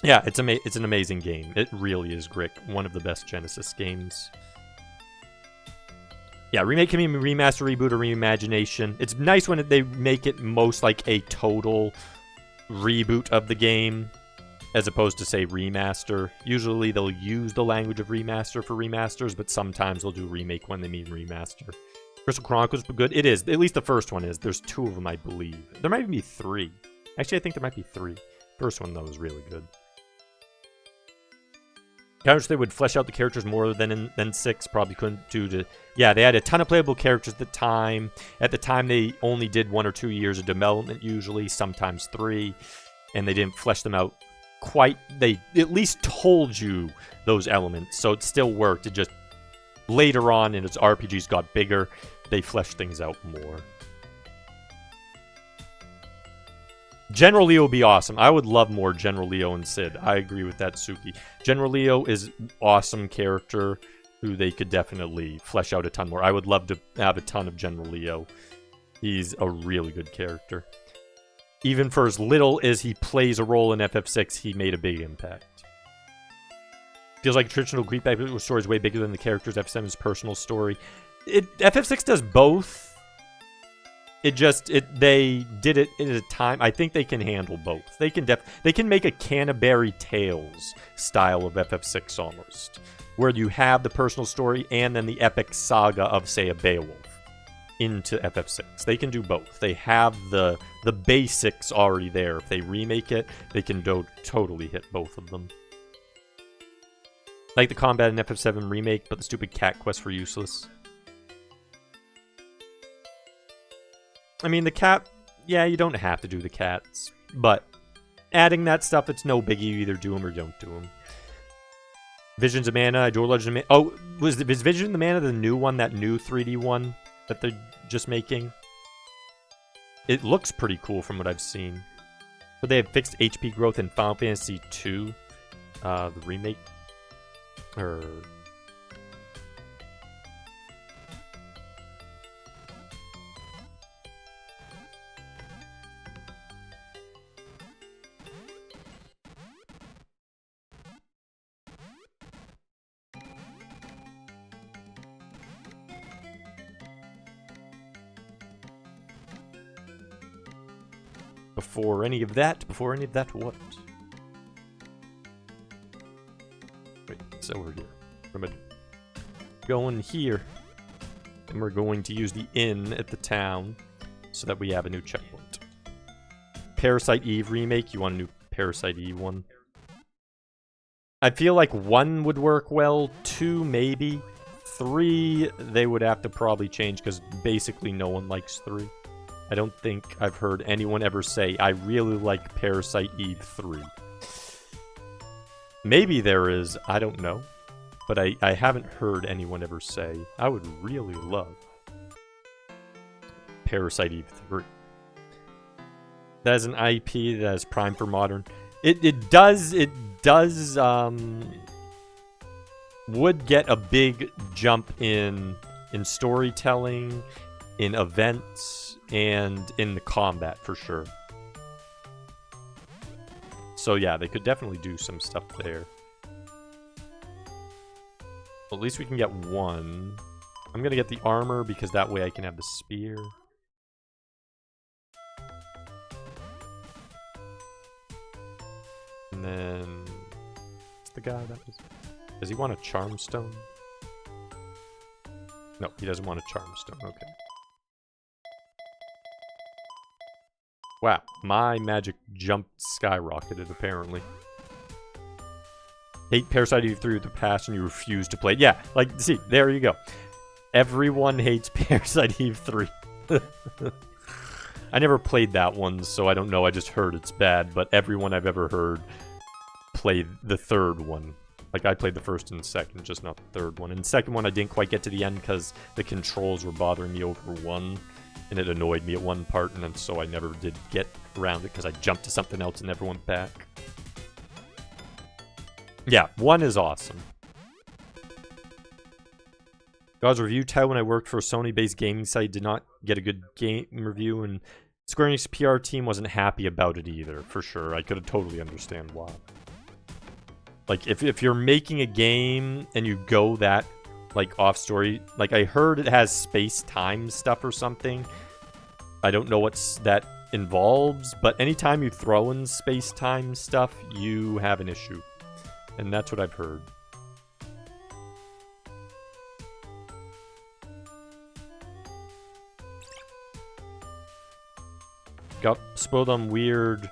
Yeah, it's an amazing game. It really is, Grick. One of the best Genesis games. Yeah, remake can be remaster, reboot, or reimagination. It's nice when they make it most like a total reboot of the game, as opposed to, say, remaster. Usually they'll use the language of remaster for remasters, but sometimes they'll do remake when they mean remaster. Crystal Chronicles was good. It is. At least the first one is. There's 2 of them, I believe. There might even be 3. Actually, I think there might be 3. First one, though, is really good. I wish they would flesh out the characters more than 6. Probably couldn't do to... Yeah, they had a ton of playable characters at the time. At the time, they only did 1 or 2 years of development, usually. Sometimes 3. And they didn't flesh them out quite... They at least told you those elements, so it still worked. It just... Later on, as RPGs got bigger, they fleshed things out more. General Leo would be awesome. I would love more General Leo and Sid. I agree with that, Suki. General Leo is an awesome character who they could definitely flesh out a ton more. I would love to have a ton of General Leo. He's a really good character. Even for as little as he plays a role in FF6, he made a big impact. Feels like a traditional Greek background story is way bigger than the characters' FF7's personal story. FF6 does both. They did it at a time. I think they can handle both. They can make a Canterbury Tales style of FF6 almost, where you have the personal story and then the epic saga of, say, a Beowulf into FF6. They can do both. They have the basics already there. If they remake it, they can totally hit both of them. Like the combat in FF7 remake, but the stupid cat quests were useless. I mean, the cat... Yeah, you don't have to do the cats. But adding that stuff, it's no biggie. You either do them or don't do them. Visions of Mana, Adore Legend of Mana... Oh, is Vision of Mana the new one? That new 3D one that they're just making? It looks pretty cool from what I've seen. But they have fixed HP growth in Final Fantasy II. The remake... Before any of that, what? Wait, it's over here. What am I going here? And we're going to use the inn at the town so that we have a new checkpoint. Parasite Eve remake, you want a new Parasite Eve one? I feel like 1 would work well, 2 maybe. 3, they would have to probably change because basically no one likes 3. I don't think I've heard anyone ever say, I really like Parasite Eve 3. Maybe there is, I don't know. But I haven't heard anyone ever say, I would really love Parasite Eve 3. That is an IP that is prime for modern. It does would get a big jump in storytelling, in events, and in the combat for sure. So yeah, they could definitely do some stuff there. Well, at least we can get 1. I'm gonna get the armor because that way I can have the spear. And then... what's the guy that is? Does he want a charm stone? No, he doesn't want a charm stone. Okay. Wow, my magic jumped skyrocketed apparently. Hate Parasite Eve 3 with the passion, you refuse to play. Yeah, like, see, there you go. Everyone hates Parasite Eve 3. I never played that one, so I don't know. I just heard it's bad, but everyone I've ever heard played the 3rd one. Like, I played the 1st and 2nd, just not the 3rd one. And the 2nd one, I didn't quite get to the end because the controls were bothering me over 1. And it annoyed me at one part, and then so I never did get around it because I jumped to something else and never went back. Yeah, 1 is awesome. God's review title when I worked for a Sony-based gaming site did not get a good game review, and Square Enix PR team wasn't happy about it either, for sure. I could totally understand why. Like, if you're making a game and you go that, like, off-story... Like, I heard it has space-time stuff or something. I don't know what that involves, but anytime you throw in space-time stuff, you have an issue. And that's what I've heard. Got spoiled on weird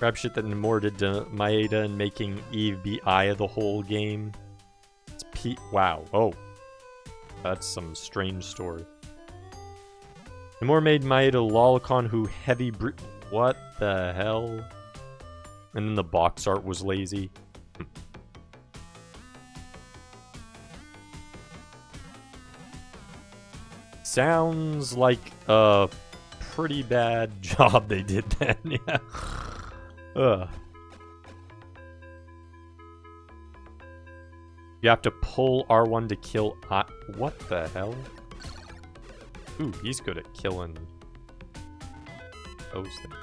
crap shit that Nomura did to Maeda and making Eve be Eye of the whole game. It's wow. Oh. That's some strange story. Nomura made Maeda Lolicon who heavy what the hell? And then the box art was lazy. Sounds like a pretty bad job they did then, yeah. Ugh. You have to pull R1 to kill what the hell? Ooh, he's good at killing those things.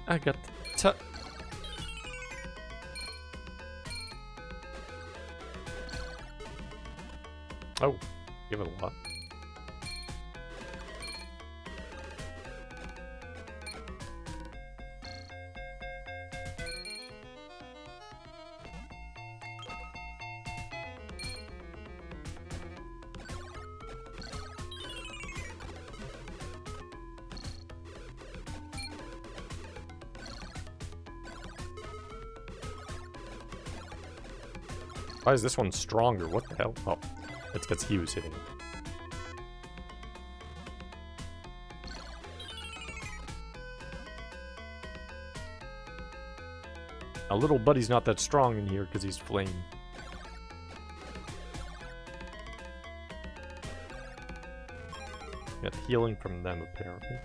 I got the oh, give it a lot. Why is this one stronger? What the hell? Oh, it's because he was hitting it. A little buddy's not that strong in here because he's flame. Got healing from them, apparently.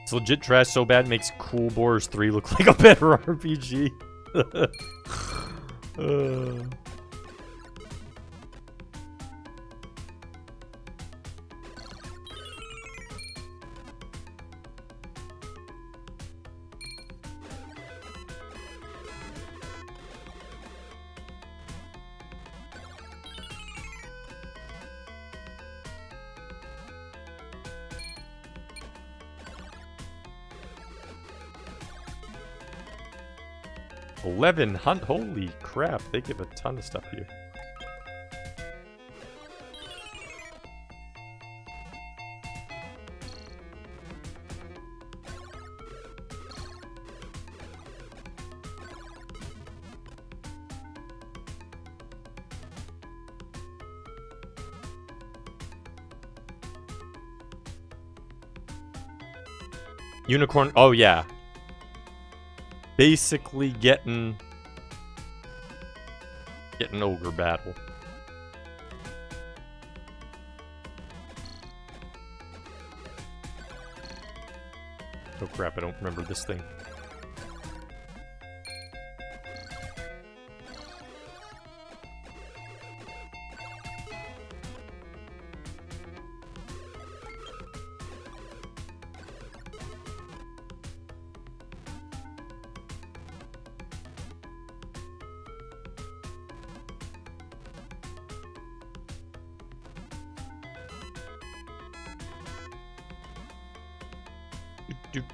It's legit trash so bad it makes Cool Boars 3 look like a better RPG. Hunt. Holy crap, they give a ton of stuff here. Unicorn, oh yeah. Basically getting ogre battle. Oh crap, I don't remember this thing.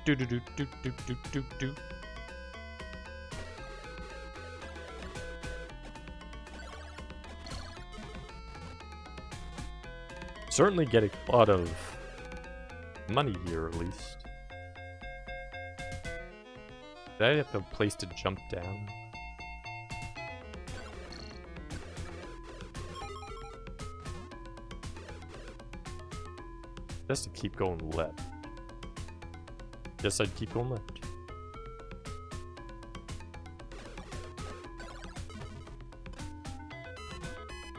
Do. Certainly getting a lot of money here, at least. Did I have a place to jump down? Just to keep going left. Guess I'd keep going left.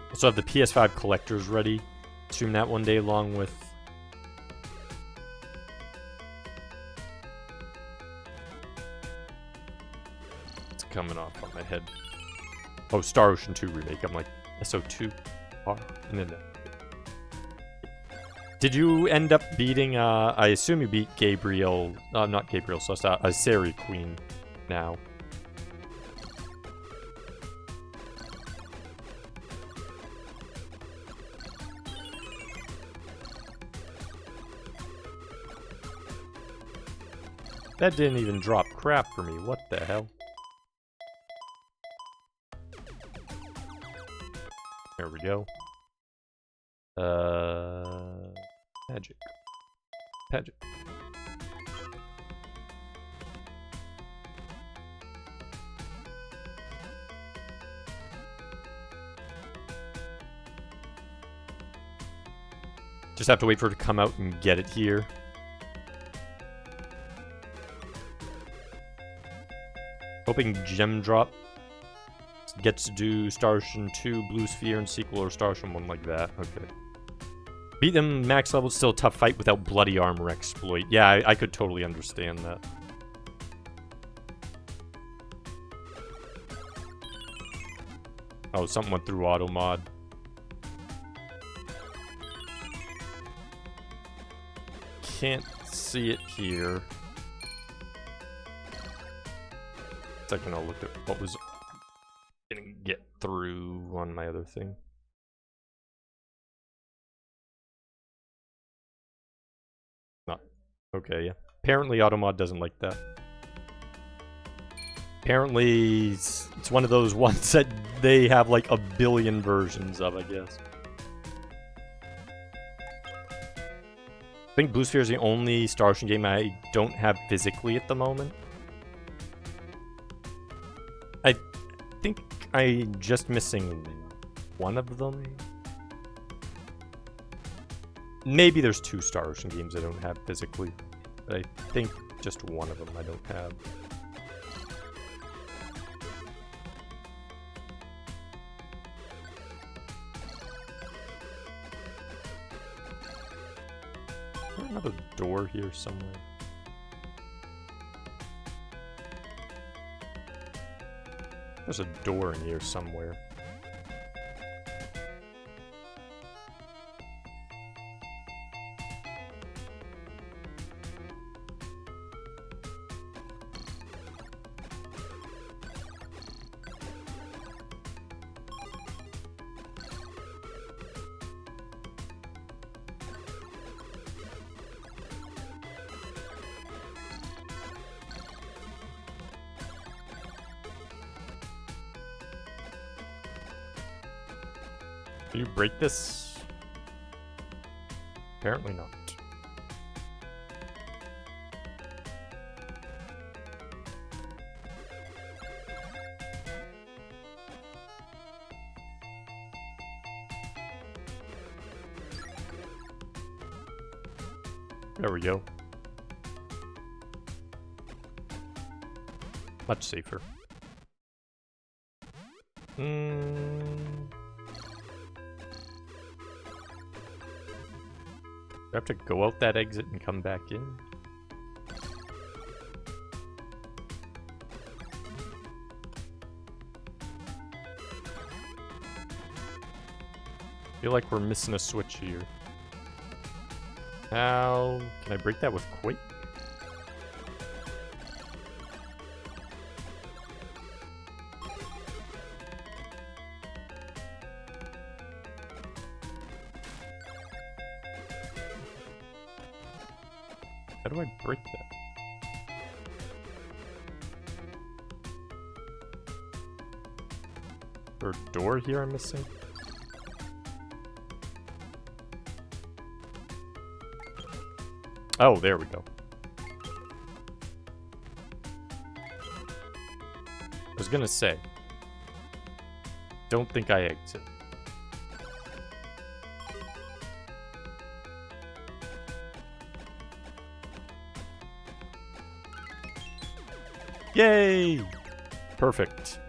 Also have the PS5 collectors ready. Stream that one day along with... It's coming off on my head. Oh, Star Ocean 2 remake. I'm like, SO2? No. Did you end up beating, I assume you beat Gabriel, not Gabriel Celeste, Seri Queen now. That didn't even drop crap for me. What the hell? There we go. Magic. Magic. Just have to wait for it to come out and get it here. Hoping Gem Drop gets to do Star Ocean 2, Blue Sphere, and sequel, or Star Ocean 1 like that. Okay. Beat them max level, still a tough fight without Bloody Armor exploit. Yeah, I could totally understand that. Oh, something went through auto mod. Can't see it here. Second, I'll look at what was gonna get through on my other thing. Not okay. Yeah. Apparently, Automod doesn't like that. Apparently, it's one of those ones that they have like a billion versions of, I guess. I think Blue Sphere is the only Star Ocean game I don't have physically at the moment. I think I'm just missing one of them. Maybe there's 2 Star Ocean games I don't have physically, but I think just one of them I don't have. Is there another door here somewhere? There's a door in here somewhere. Can you break this? Apparently not. There we go. Much safer. Do I have to go out that exit and come back in? I feel like we're missing a switch here. How can I break that with Quake? How do I break that? Is there a door here I'm missing? Oh, there we go. I was gonna say, don't think I exit. Yay! Perfect.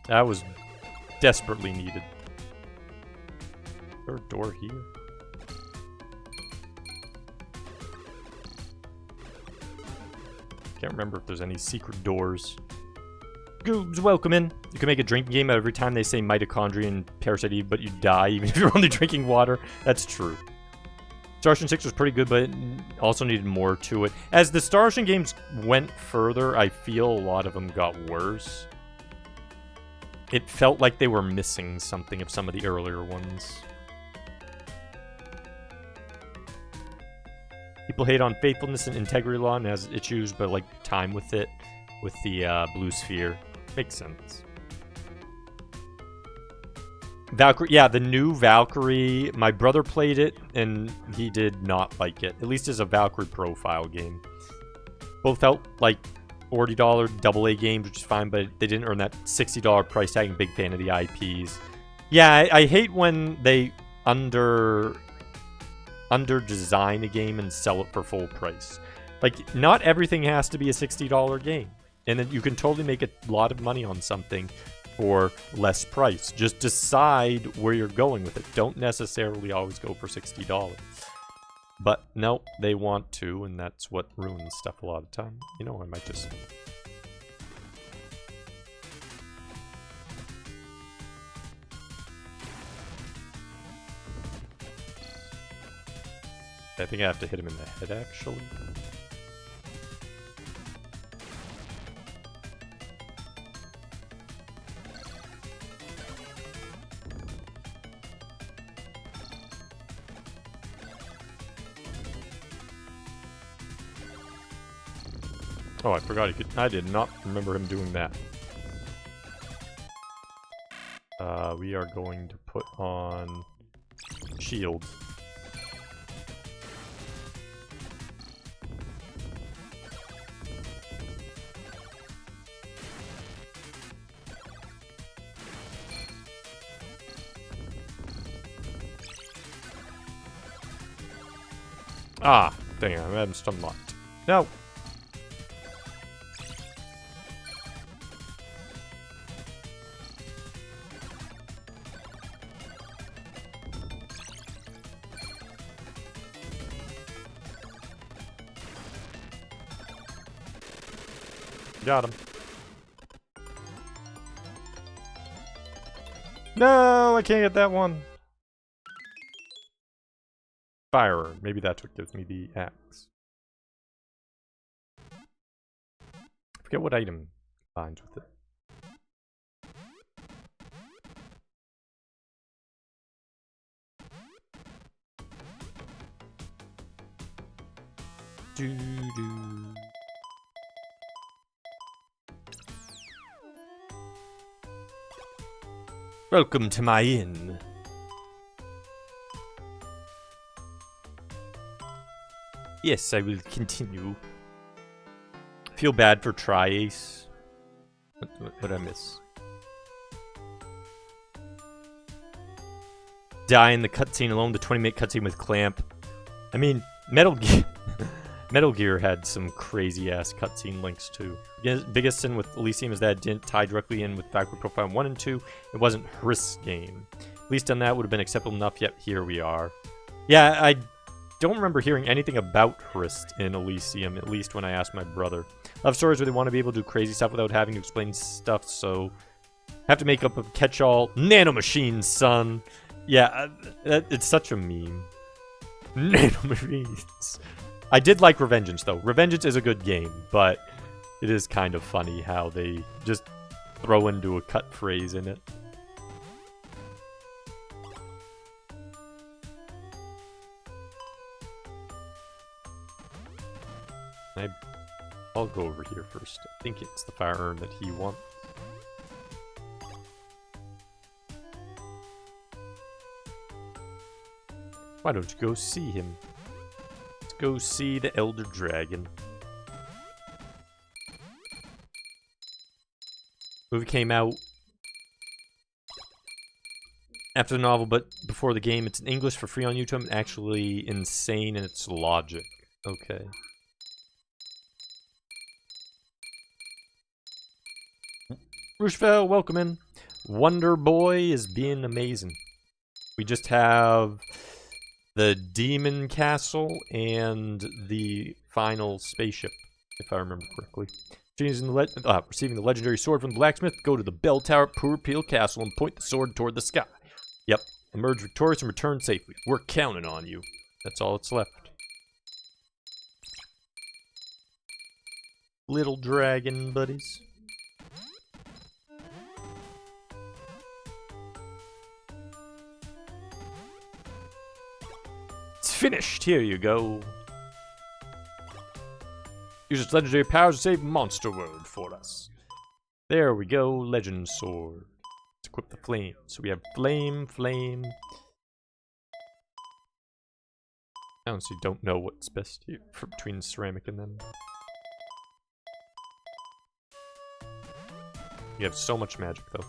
That was desperately needed. Is there a door here? Can't remember if there's any secret doors. Goobs, welcome in. You can make a drinking game every time they say mitochondria and Parasite Eve, but you die even if you're only drinking water. That's true. Star Ocean 6 was pretty good, but it also needed more to it. As the Star Ocean games went further, I feel a lot of them got worse. It felt like they were missing something of some of the earlier ones. People hate on faithfulness and integrity law and has issues, but like time with it, with the blue sphere. Makes sense. Valkyrie, yeah, the new Valkyrie, my brother played it, and he did not like it. At least as a Valkyrie profile game. Both felt like $40 AA games, which is fine, but they didn't earn that $60 price tag. I'm a big fan of the IPs. Yeah, I hate when they under-design a game and sell it for full price. Like, not everything has to be a $60 game. And then you can totally make a lot of money on something for less price. Just decide where you're going with it. Don't necessarily always go for $60. But no, they want to, and that's what ruins stuff a lot of the time. You know, I might just... I think I have to hit him in the head, actually. Oh, I forgot he could. I did not remember him doing that. We are going to put on shield. Ah, dang it, I'm having stun locked. No! Got him. No, I can't get that one. Fire. Maybe that's what gives me the axe. I forget what item combines with it. Doo-doo. Welcome to my inn. Yes, I will continue. Feel bad for Tri-Ace. What did I miss? Die in the cutscene alone, the 20-minute cutscene with Clamp. I mean, Metal Gear... Metal Gear had some crazy-ass cutscene links, too. Biggest sin with Elysium is that it didn't tie directly in with Valkyrie Profile 1 and 2. It wasn't Hrist's game. At least on that would have been acceptable enough, yet here we are. Yeah, I don't remember hearing anything about Hrist in Elysium, at least when I asked my brother. Love stories where they want to be able to do crazy stuff without having to explain stuff, so... have to make up a catch-all nanomachines, son! Yeah, it's such a meme. Nanomachines. I did like Revengeance, though. Revengeance is a good game, but it is kind of funny how they just throw into a cut phrase in it. I'll go over here first. I think it's the fire urn that he wants. Why don't you go see him? Let's go see the Elder Dragon. Movie came out after the novel, but before the game. It's in English for free on YouTube. And actually insane in its logic. Okay. Rushfell, welcome in. Wonder Boy is being amazing. We just have the Demon Castle and the final spaceship. if I remember correctly. Receiving the legendary sword from the blacksmith, go to the bell tower at Purapil Castle and point the sword toward the sky. Yep, emerge victorious and return safely. We're counting on you. That's all that's left. Little dragon buddies. It's finished. Here you go. Use its legendary powers to save Monster World for us. There we go. Legend sword. Let's equip the flame. So we have flame. I honestly don't know what's best here for between ceramic and then. You have so much magic, though.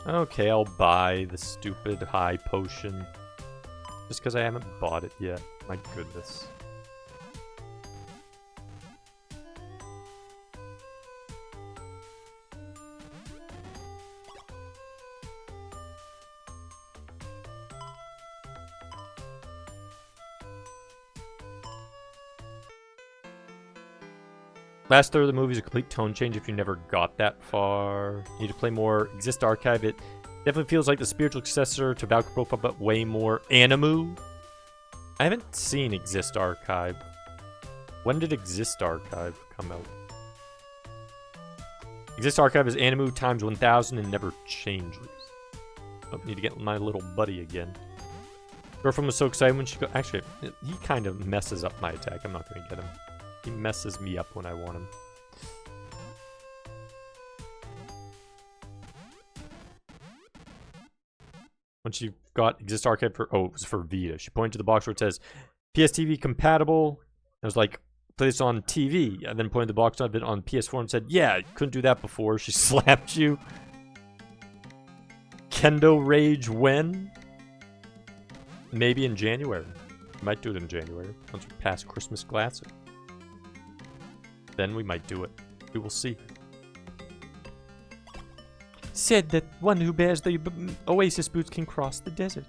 Okay, I'll buy the stupid high potion. Just because I haven't bought it yet. My goodness. Last third of the movie is a complete tone change if you never got that far. You need to play more Exist Archive. It definitely feels like the spiritual successor to Valkyrie Profile, but way more Animu. I haven't seen Exist Archive. When did Exist Archive come out? Exist Archive is Animu times 1000 and never changes. Oh, need to get my little buddy again. Girlfriend was so excited when she got... Actually, he kind of messes up my attack. I'm not going to get him. He messes me up when I want him. Once you've got Exist Archive for... Oh, it was for Vita. She pointed to the box where it says, PSTV compatible. I was like, play this on TV. And then pointed the box of it on PS4 and said, yeah, you couldn't do that before. She slapped you. Kendo Rage when? Maybe in January. Might do it in January. Once we pass Christmas Classic. Then we might do it. We will see. Said that one who bears the Oasis boots can cross the desert.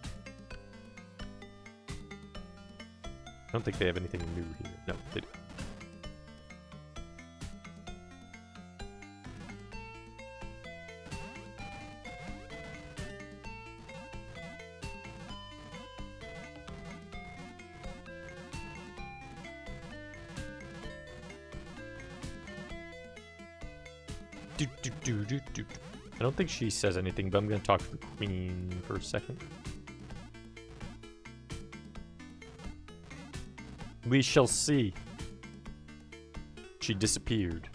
I don't think they have anything new here. No, they don't. I don't think she says anything, but I'm going to talk to the queen for a second. We shall see. She disappeared.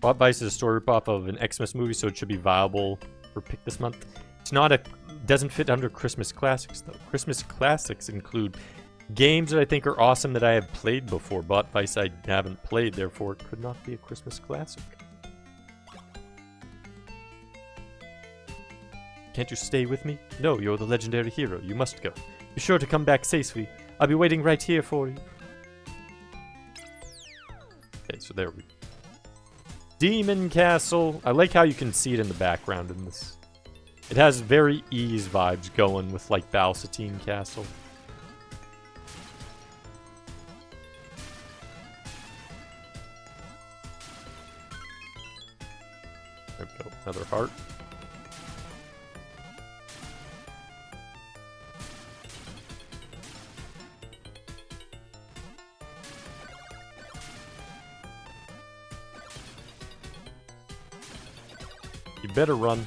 Bot Vice is a story ripoff of an Xmas movie, so it should be viable for pick this month. It's not a... doesn't fit under Christmas Classics, though. Christmas Classics include games that I think are awesome that I have played before. Bot Vice I haven't played, therefore it could not be a Christmas Classic. Can't you stay with me? No, you're the legendary hero. You must go. Be sure to come back safely. I'll be waiting right here for you. Okay, so there we go. Demon Castle. I like how you can see it in the background in this. It has very Ys vibes going with like Balsatine Castle. There we go. Another heart. You better run.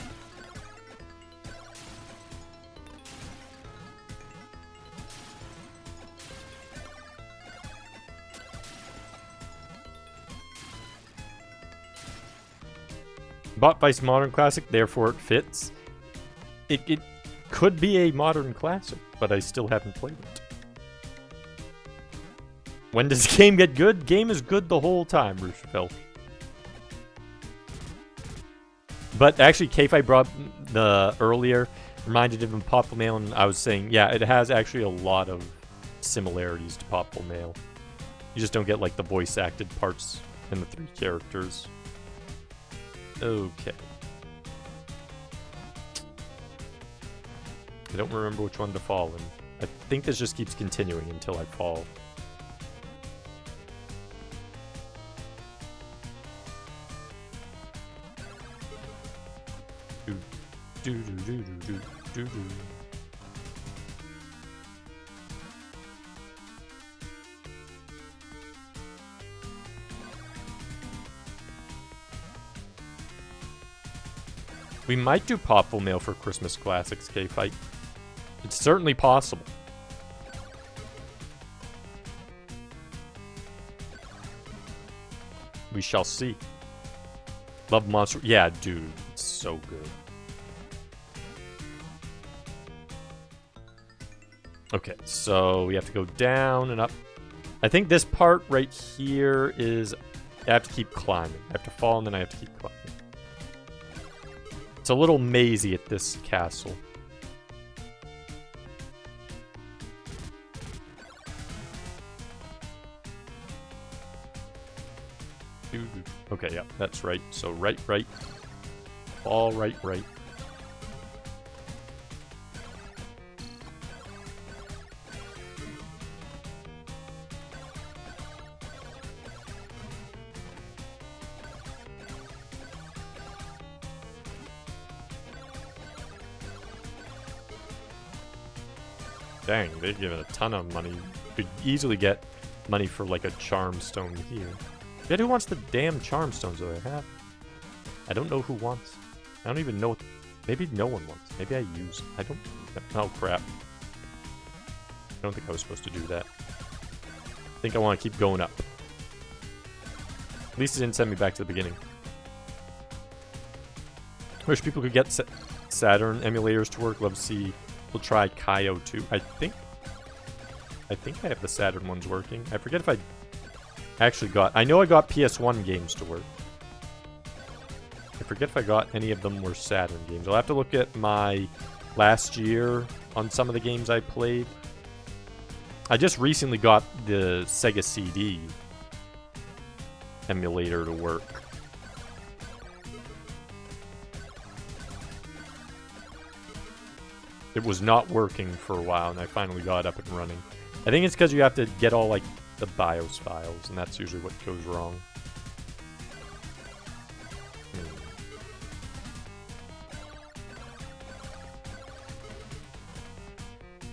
Bot Vice Modern Classic, therefore it fits. It could be a modern classic, but I still haven't played it. When does the game get good? Game is good the whole time, Roosevelt. But actually, K5 brought the earlier, reminded him of Popple Mail, and I was saying, yeah, it has actually a lot of similarities to Popple Mail. You just don't get, like, the voice-acted parts and the 3 characters. Okay. I don't remember which one to fall in. I think this just keeps continuing until I fall. Do do do do do do do. We might do Popful Mail for Christmas Classics K-Fight. It's certainly possible. We shall see. Love Monster. Yeah, dude. It's so good. Okay, so we have to go down and up. I think this part right here is... I have to keep climbing. I have to fall and then I have to keep climbing. It's a little mazy at this castle. Okay, yeah, that's right. So right, right. All right, right. Dang, they're giving a ton of money. Could easily get money for like a charm stone here. Yet who wants the damn charm stones that I have? I don't know who wants. I don't even know. Maybe no one wants. Maybe I use. I don't. Oh crap. I don't think I was supposed to do that. I think I want to keep going up. At least it didn't send me back to the beginning. Wish people could get Saturn emulators to work. Love to see. We'll try Kaio too. I think I have the Saturn ones working. I forget if I actually got... I know I got PS1 games to work. I forget if I got any of them were Saturn games. I'll have to look at my last year on some of the games I played. I just recently got the Sega CD emulator to work. It was not working for a while, and I finally got up and running. I think it's because you have to get all, like, the BIOS files, and that's usually what goes wrong.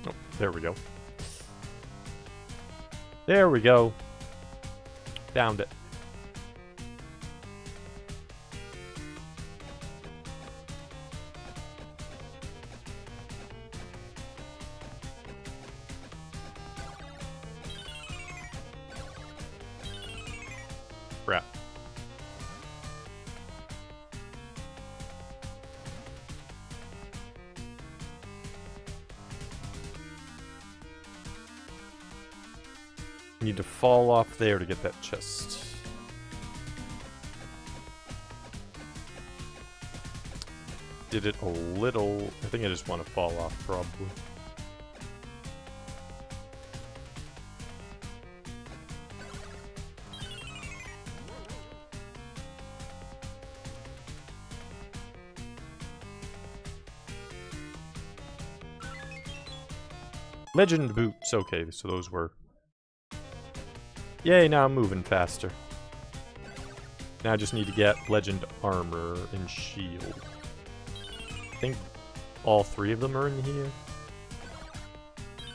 Oh, there we go. There we go. Found it. Crap. Need to fall off there to get that chest. Did it a little... I think I just want to fall off, probably. Legend boots. Okay, so those were... Yay, now I'm moving faster. Now I just need to get legend armor and shield. I think all three of them are in here.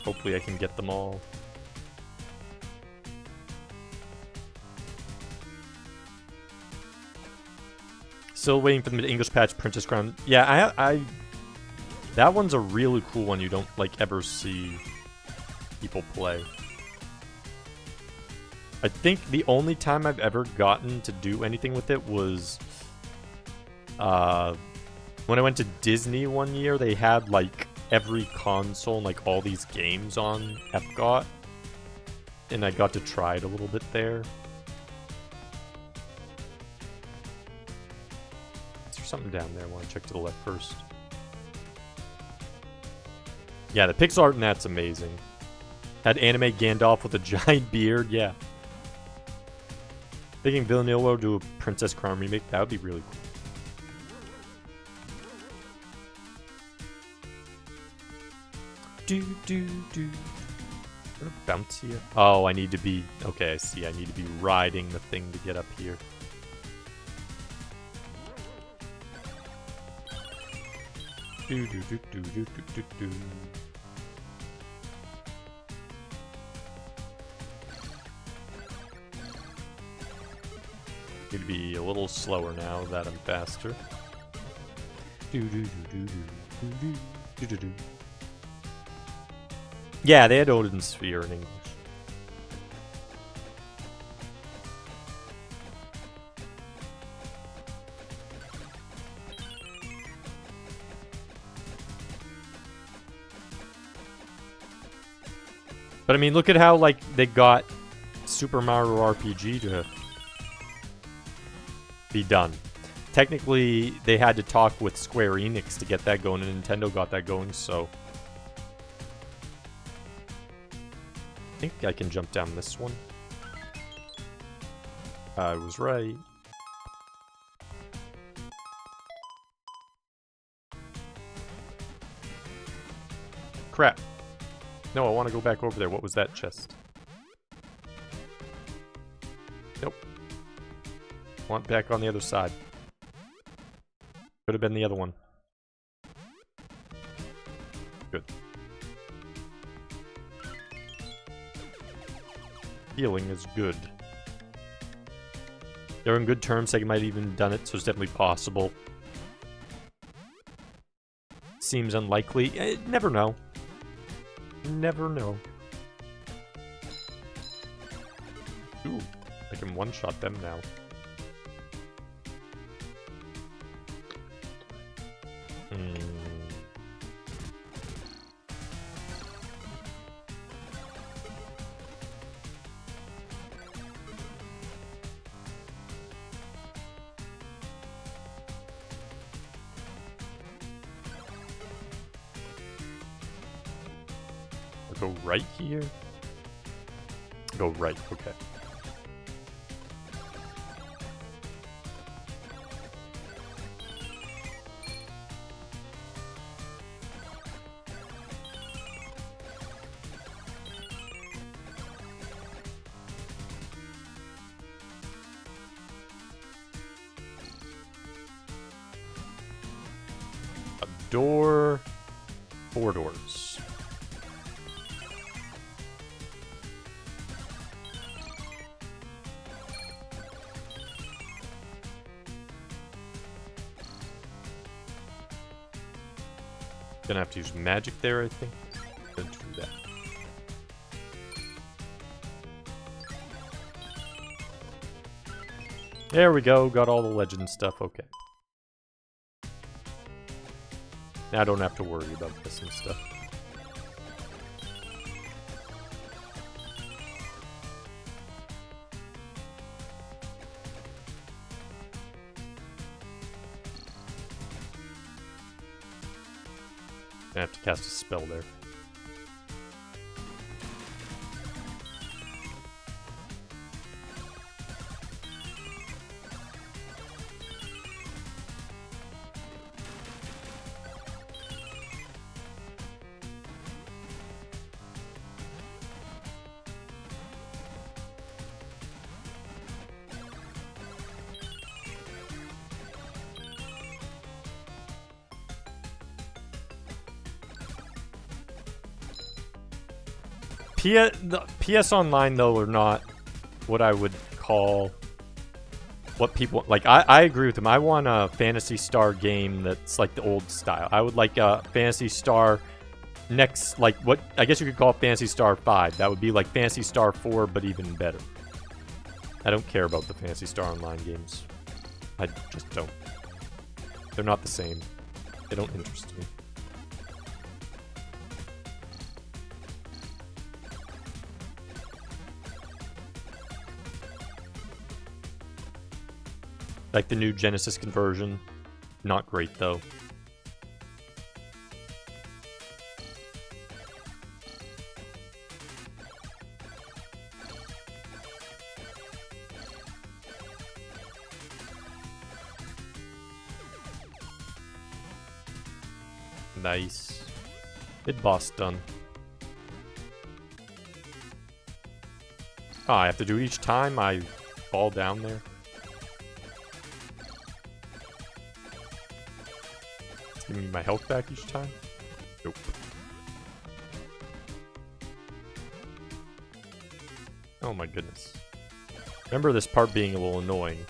Hopefully I can get them all. Still waiting for the English patch Princess Crown. Yeah, I that one's a really cool one you don't like ever see people play. I think the only time I've ever gotten to do anything with it was when I went to Disney one year. They had like every console and like all these games on Epcot, and I got to try it a little bit there. Is there something down there? I want to check to the left first. Yeah, the pixel art in that's amazing. Had anime Gandalf with a giant beard, yeah. Thinking Villanelle will do a Princess Crown remake, that would be really cool. Do do do. Bounce here. Oh, I need to be. Okay, I see. I need to be riding the thing to get up here. Do do do do do do do do. Need to be a little slower now that I'm faster. Do do do do do do do do do. Yeah, they had Odin Sphere in English. But I mean, look at how, like, they got Super Mario RPG to be done. Technically, they had to talk with Square Enix to get that going, and Nintendo got that going, so... I think I can jump down this one. I was right. Crap. No, I want to go back over there. What was that chest? Nope. Want back on the other side. Could have been the other one. Good. Healing is good. They're in good terms. They might have even done it, so it's definitely possible. Seems unlikely. Never know. Never know. Ooh, I can one-shot them now. Go right here? Go right, okay. A door, 4 doors. Gonna have to use magic there, I think. Gonna do that. There we go, got all the legend stuff, okay. Now I don't have to worry about this and stuff. I have to cast a spell there. The PS Online, though, are not what I would call what people... Like, I agree with them. I want a Phantasy Star game that's like the old style. I would like a Phantasy Star next... Like, what... I guess you could call it Phantasy Star 5. That would be like Phantasy Star 4, but even better. I don't care about the Phantasy Star Online games. I just don't. They're not the same. They don't interest me. Like the new Genesis conversion. Not great, though. Nice. Mid-boss done. Oh, I have to do it each time I fall down there? It's giving me my health back each time? Nope. Oh my goodness. Remember this part being a little annoying.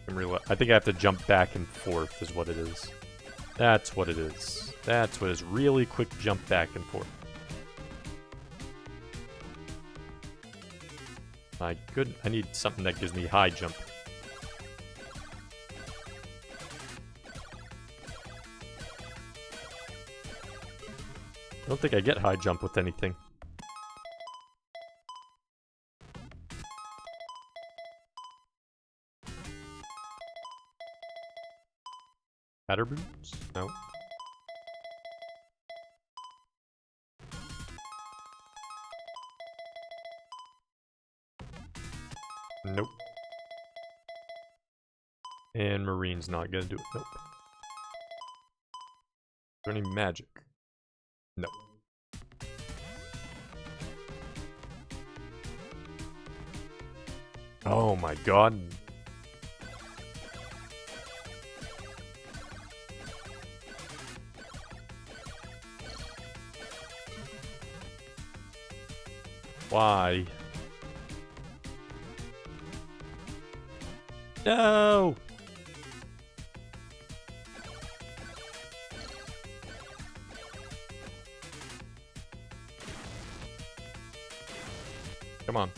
I think I have to jump back and forth is what it is. That's what it is. That's what it is. Really quick jump back and forth. My good, I need something that gives me high jump. I don't think I get high jump with anything. Batter boots? No. Nope. And Marine's not gonna do it. Nope. Is there any magic? No. Oh my god. Why? No! Come on.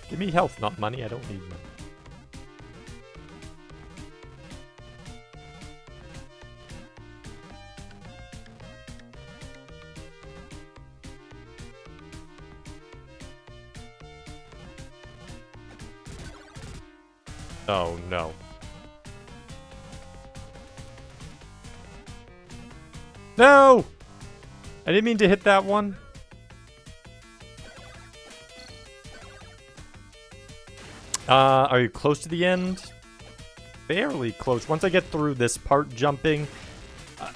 Give me health, not money. I don't need money. Oh, no. No! I didn't mean to hit that one. Are you close to the end? Fairly close. Once I get through this part jumping,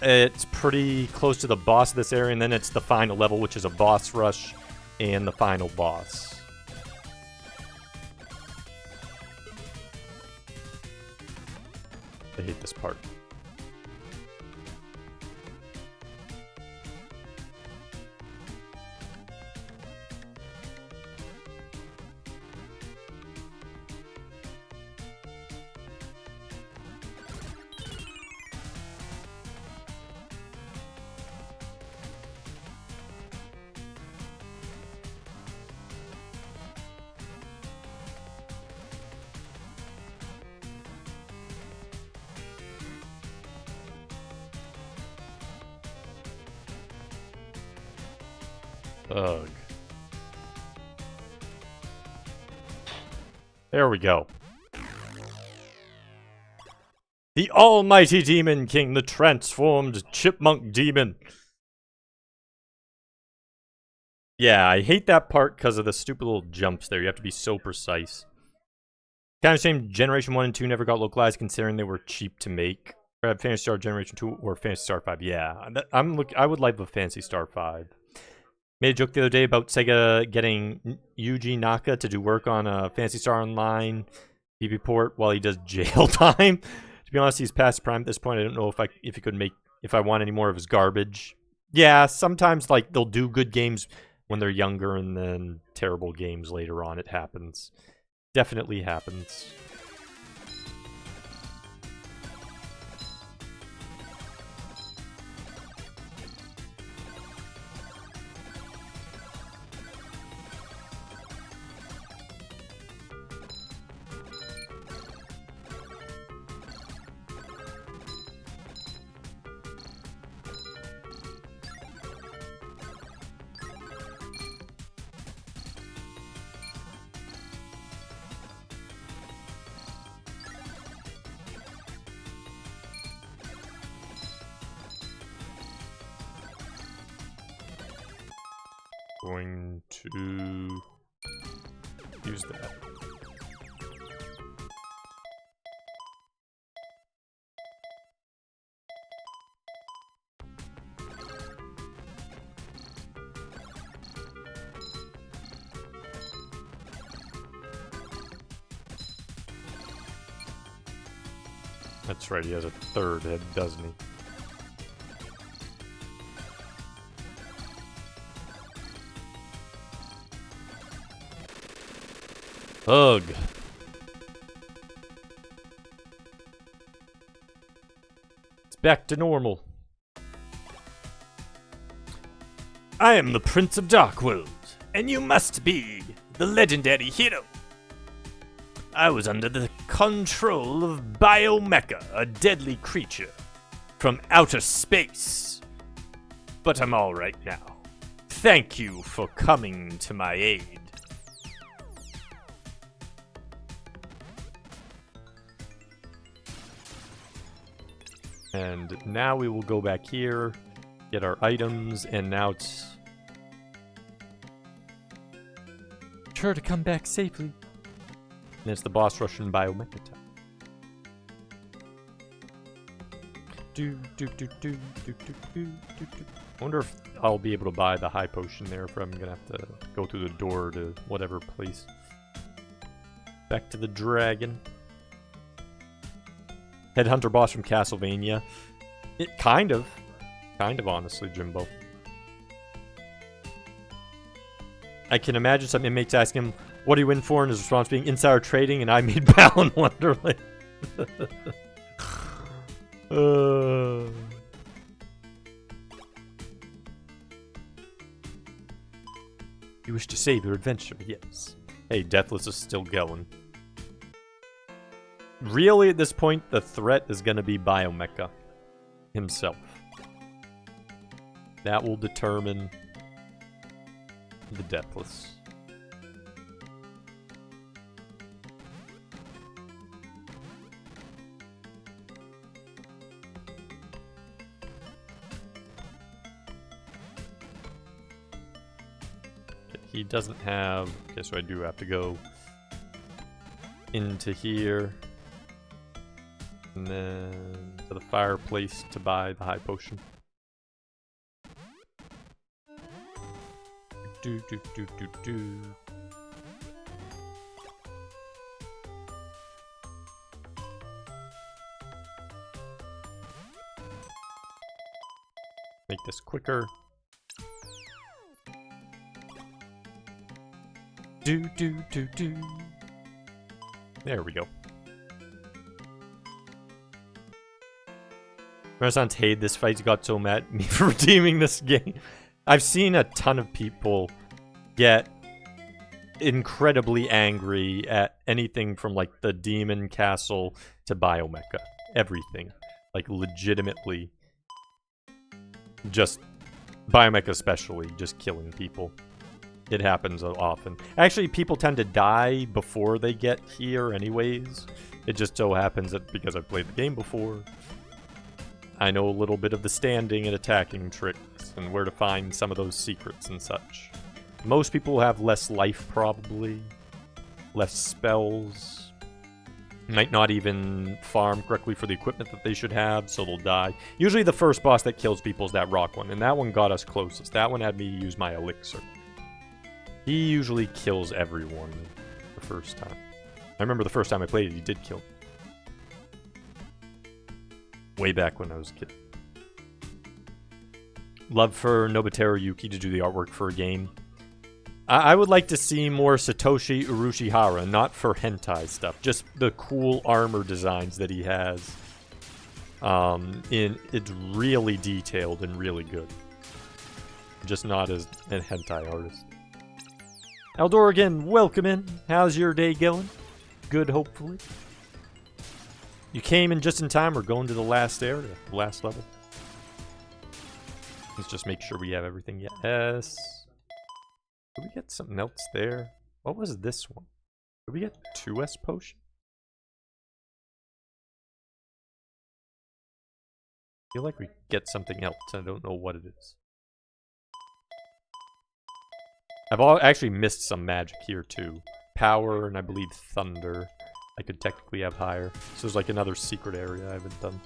it's pretty close to the boss of this area, and then it's the final level, which is a boss rush, and the final boss. I hate this part. Ugh. There we go. The Almighty Demon King, the transformed chipmunk demon. Yeah, I hate that part because of the stupid little jumps there. You have to be so precise. Kind of shame Generation 1 and 2 never got localized considering they were cheap to make. Phantasy Star Generation 2 or Phantasy Star 5. Yeah, I would like the Phantasy Star 5. Made a joke the other day about Sega getting Yuji Naka to do work on a Phantasy Star Online PB port while he does jail time. To be honest, he's past prime at this point. I don't know if I want any more of his garbage. Yeah, sometimes like they'll do good games when they're younger and then terrible games later on. It happens. Definitely happens. Going to use that. That's right, he has a third head, doesn't he? Ugh. It's back to normal. I am the Prince of Darkworld, and you must be the legendary hero. I was under the control of Biomecha, a deadly creature from outer space. But I'm alright now. Thank you for coming to my aid. And now we will go back here, get our items, and now it's sure to come back safely. And it's the boss rush in Biomecha time. I wonder if I'll be able to buy the high potion there, if I'm gonna have to go through the door to whatever place. Back to the dragon. Headhunter boss from Castlevania. It kind of honestly, Jimbo. I can imagine some inmates asking him, what are you in for? And his response being insider trading, and I made Balan Wonderland. You wish to save your adventure, yes. Hey, Deathless is still going. Really, at this point, the threat is going to be Biomecha himself. That will determine the Deathless. He doesn't have... Okay, so I do have to go into here. And then to the fireplace to buy the high potion. Do. Make this quicker. Do. There we go. Renaissance hated this fight. He got so mad at me for redeeming this game. I've seen a ton of people get incredibly angry at anything from like the Demon Castle to Biomecha. Everything. Like legitimately. Just Biomecha especially, just killing people. It happens often. Actually, people tend to die before they get here anyways. It just so happens that because I've played the game before, I know a little bit of the standing and attacking tricks and where to find some of those secrets and such. Most people have less life, probably. Less spells. Might not even farm correctly for the equipment that they should have, so they'll die. Usually the first boss that kills people is that rock one, and that one got us closest. That one had me use my elixir. He usually kills everyone the first time. I remember the first time I played it, he did kill me. Way back when I was a kid. Love for Nobuteru Yuki to do the artwork for a game. I would like to see more Satoshi Urushihara, not for hentai stuff. Just the cool armor designs that he has. It's really detailed and really good. Just not as a hentai artist. Eldor again, welcome in. How's your day going? Good, hopefully. You came in just in time. We're going to the last area, the last level. Let's just make sure we have everything. Yes. Did we get something else there? What was this one? Did we get 2S potion? I feel like we get something else. I don't know what it is. I've actually missed some magic here too. Power and I believe thunder. I could technically have higher. So there's like another secret area I haven't done.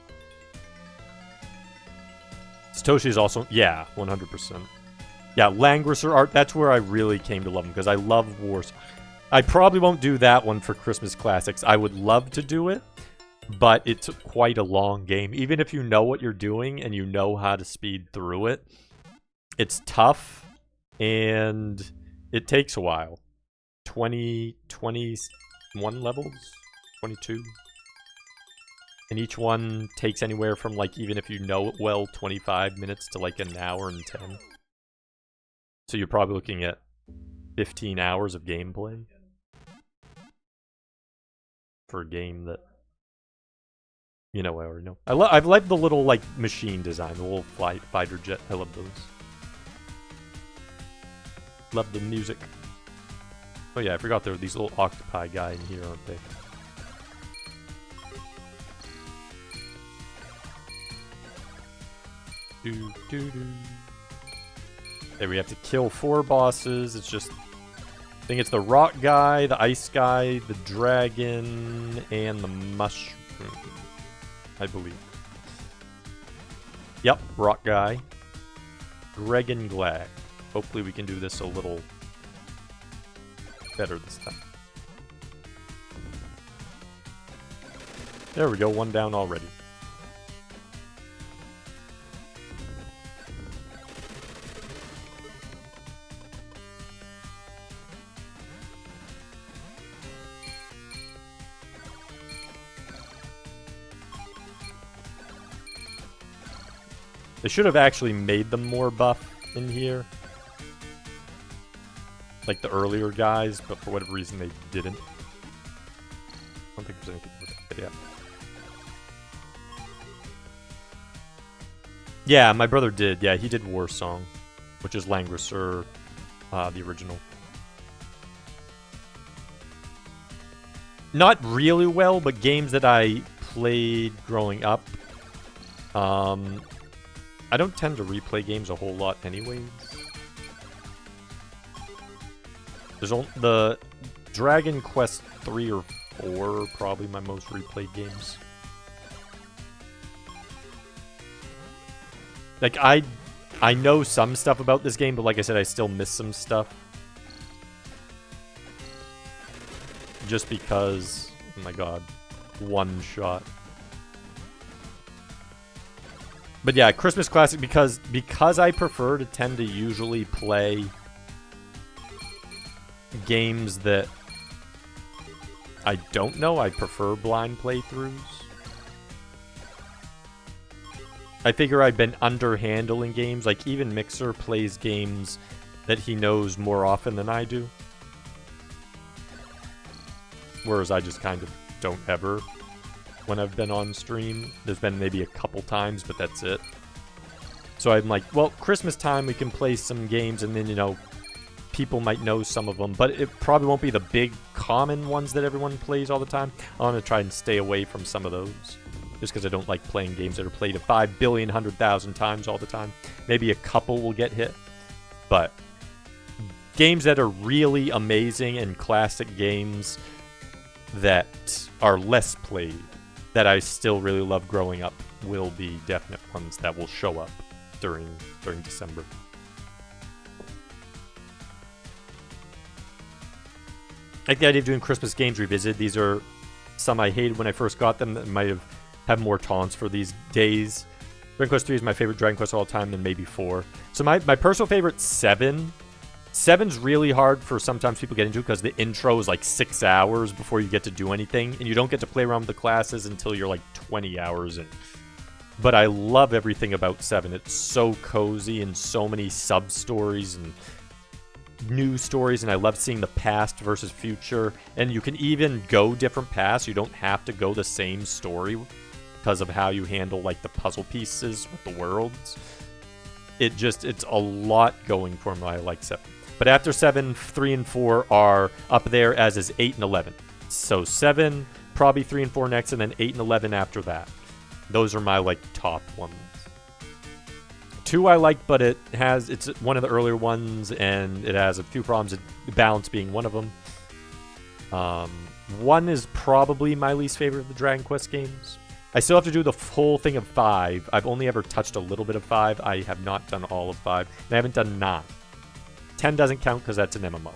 Satoshi is also... Yeah, 100%. Yeah, Langrisser art, that's where I really came to love him, because I love Wars. I probably won't do that one for Christmas Classics. I would love to do it, but it's quite a long game. Even if you know what you're doing and you know how to speed through it, it's tough and it takes a while. 21 levels? 22? And each one takes anywhere from, like, even if you know it well, 25 minutes to like an hour and 10. So you're probably looking at 15 hours of gameplay for a game that, you know, I already know. I've liked the little, like, machine design, the little fighter jet. I love those. Love the music. Oh yeah, I forgot there were these little octopi guy in here, aren't they? There we have to kill 4 bosses. It's just, I think it's the rock guy, the ice guy, the dragon, and the mushroom, I believe. Yep, rock guy. Dragon Glag. Hopefully we can do this a little better this time. There we go, 1 down already. They should have actually made them more buff in here. Like the earlier guys, but for whatever reason they didn't. I don't think there's anything with it yet. Yeah, my brother did. Yeah, he did War Song, which is Langrisser, the original. Not really well, but games that I played growing up. I don't tend to replay games a whole lot anyways. There's only the Dragon Quest 3 or 4 are probably my most replayed games. Like, I know some stuff about this game, but like I said, I still miss some stuff. Just because, oh my god, one shot. But yeah, Christmas Classic, because I prefer to tend to usually play games that I don't know. I prefer blind playthroughs. I figure I've been underhandling games. Like, even Mixer plays games that he knows more often than I do. Whereas I just kind of don't ever when I've been on stream. There's been maybe a couple times, but that's it. So I'm like, well, Christmas time we can play some games, and then, you know, people might know some of them, but it probably won't be the big common ones that everyone plays all the time. I want to try and stay away from some of those, just because I don't like playing games that are played 5 billion, 100,000 times all the time. Maybe a couple will get hit, but games that are really amazing and classic games that are less played, that I still really love growing up, will be definite ones that will show up during December. I like the idea of doing Christmas games revisited. These are some I hated when I first got them that might have more tolerance for these days. Dragon Quest 3 is my favorite Dragon Quest of all time, then maybe 4. So my personal favorite, 7. 7's really hard for sometimes people get into because the intro is like 6 hours before you get to do anything, and you don't get to play around with the classes until you're like 20 hours in. But I love everything about 7. It's so cozy and so many sub-stories and new stories, and I love seeing the past versus future. And you can even go different paths. You don't have to go the same story because of how you handle like the puzzle pieces with the worlds. It's a lot going for me. I like 7. But after 7, 3 and 4 are up there, as is 8 and 11. So 7, probably 3 and 4 next, and then 8 and 11 after that. Those are my like top ones. 2 I like, but it's one of the earlier ones, and it has a few problems, the balance being one of them. 1 is probably my least favorite of the Dragon Quest games. I still have to do the whole thing of 5. I've only ever touched a little bit of 5. I have not done all of 5. And I haven't done 9. 10 doesn't count because that's an MMO.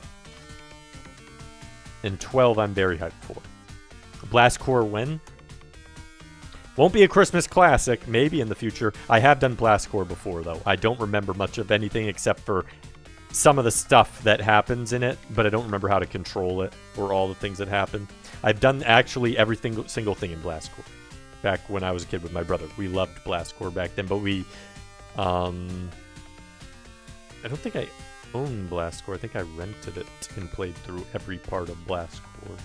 And 12 I'm very hyped for. Blast Core when? Won't be a Christmas classic, maybe in the future. I have done Blastcore before, though. I don't remember much of anything except for some of the stuff that happens in it, but I don't remember how to control it or all the things that happen. I've done actually every single thing in Blastcore back when I was a kid with my brother. We loved Blastcore back then, but we... I don't think I owned Blastcore. I think I rented it and played through every part of Blastcore.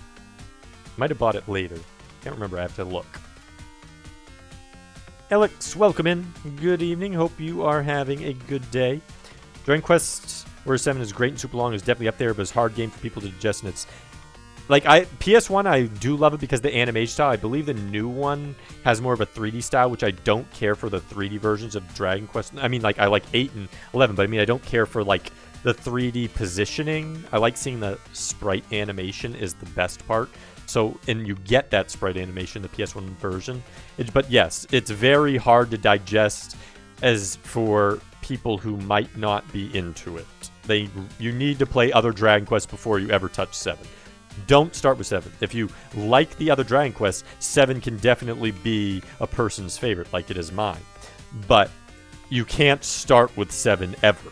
Might have bought it later. Can't remember. I have to look. Alex, welcome in. Good evening. Hope you are having a good day. Dragon Quest Warrior 7 is great and super long. Is definitely up there, but it's a hard game for people to digest. And it's like PS1, I do love it because the animation style. I believe the new one has more of a 3D style, which I don't care for the 3D versions of Dragon Quest. I mean, like I like 8 and 11, but I mean I don't care for like the 3D positioning. I like seeing the sprite animation is the best part. So, and you get that sprite animation, the PS1 version. But yes, it's very hard to digest as for people who might not be into it. You need to play other Dragon Quests before you ever touch 7. Don't start with 7. If you like the other Dragon Quests, 7 can definitely be a person's favorite, like it is mine. But you can't start with 7 ever.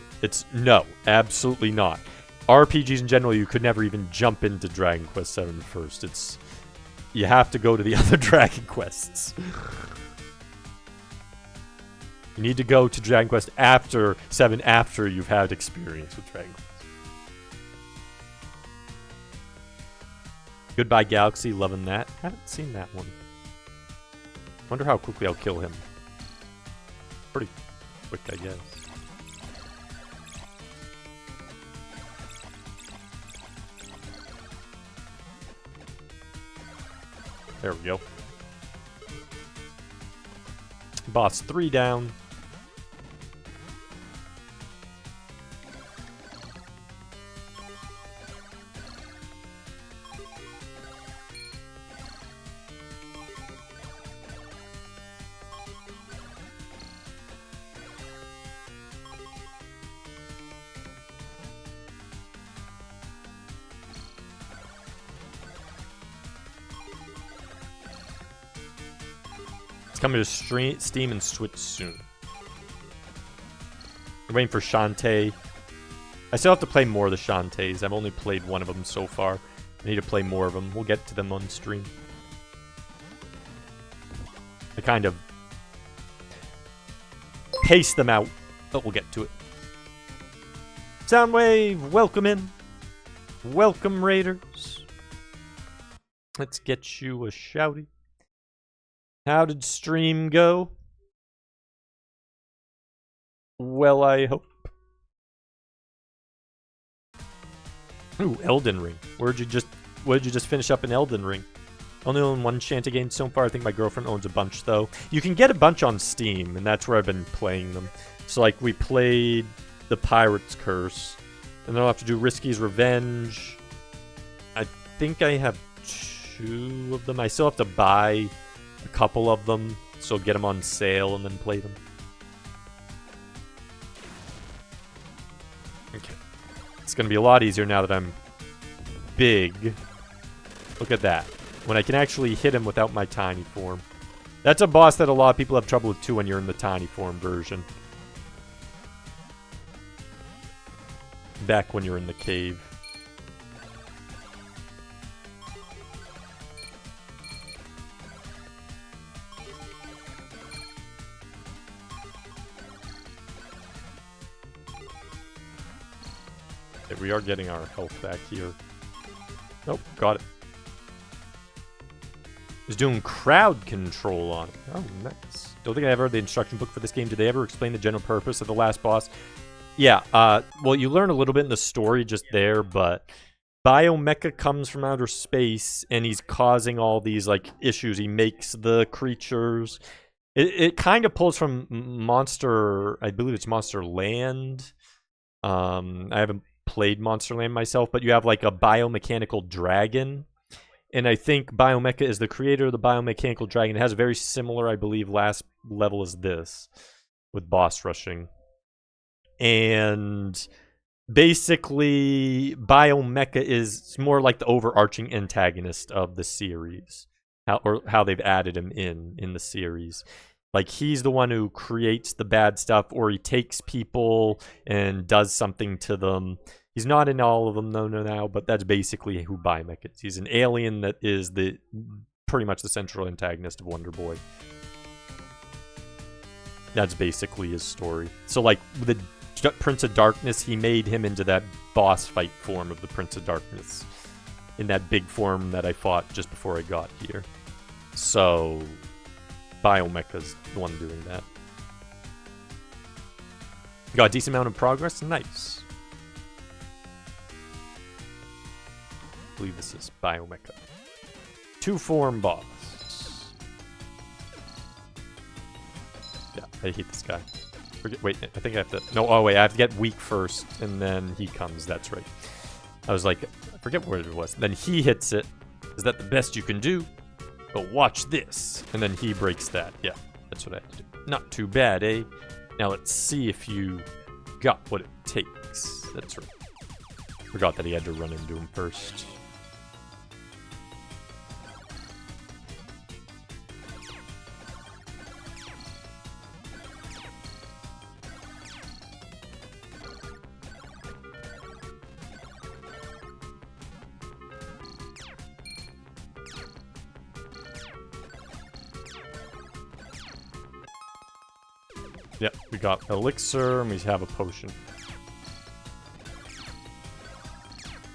No, absolutely not. RPGs in general, you could never even jump into Dragon Quest 7 first. You have to go to the other Dragon Quests. You need to go to Dragon Quest after 7 after you've had experience with Dragon Quest. Goodbye Galaxy, loving that. Haven't seen that one. Wonder how quickly I'll kill him. Pretty quick, I guess. There we go. Boss 3 down. Coming to Steam and Switch soon. I'm waiting for Shantae. I still have to play more of the Shantaes. I've only played one of them so far. I need to play more of them. We'll get to them on stream. I kind of pace them out, but we'll get to it. Soundwave, welcome in. Welcome, Raiders. Let's get you a shouty. How did stream go? Well, I hope. Ooh, Elden Ring. What did you just finish up in Elden Ring? Only own one Shantae game so far. I think my girlfriend owns a bunch, though. You can get a bunch on Steam, and that's where I've been playing them. So, like, we played The Pirate's Curse, and then I'll have to do Risky's Revenge. I think I have 2 of them. I still have to buy a couple of them, so get them on sale and then play them. Okay. It's going to be a lot easier now that I'm big. Look at that. When I can actually hit him without my tiny form. That's a boss that a lot of people have trouble with too when you're in the tiny form version. Back when you're in the cave. We are getting our health back here. Nope, got it. It's doing crowd control on it. Oh, nice. Don't think I ever read the instruction book for this game. Did they ever explain the general purpose of the last boss? Yeah, well, you learn a little bit in the story just there, but Biomecha comes from outer space, and he's causing all these, like, issues. He makes the creatures. It kind of pulls from Monster... I believe it's Monster Land. I haven't played Monster Land myself, but you have like a biomechanical dragon, and I think Biomecha is the creator of the biomechanical dragon. It has a very similar, I believe, last level as this with boss rushing, and basically Biomecha is more like the overarching antagonist of the series, how they've added him in the series. Like, he's the one who creates the bad stuff, or he takes people and does something to them. He's not in all of them, no, now, but that's basically who Bimek is. He's an alien that is pretty much the central antagonist of Wonder Boy. That's basically his story. So, like, the Prince of Darkness, he made him into that boss fight form of the Prince of Darkness. In that big form that I fought just before I got here. So, Biomecha's the one doing that. Got a decent amount of progress. Nice. I believe this is Biomecha. 2-form boss. Yeah, I hate this guy. Wait, I think I have to... No, oh wait, I have to get weak first, and then he comes. That's right. I was like, I forget where it was. Then he hits it. Is that the best you can do? But watch this. And then he breaks that. Yeah, that's what I have to do. Not too bad, eh? Now let's see if you got what it takes. That's right. Forgot that he had to run into him first. Yep, we got elixir and we have a potion.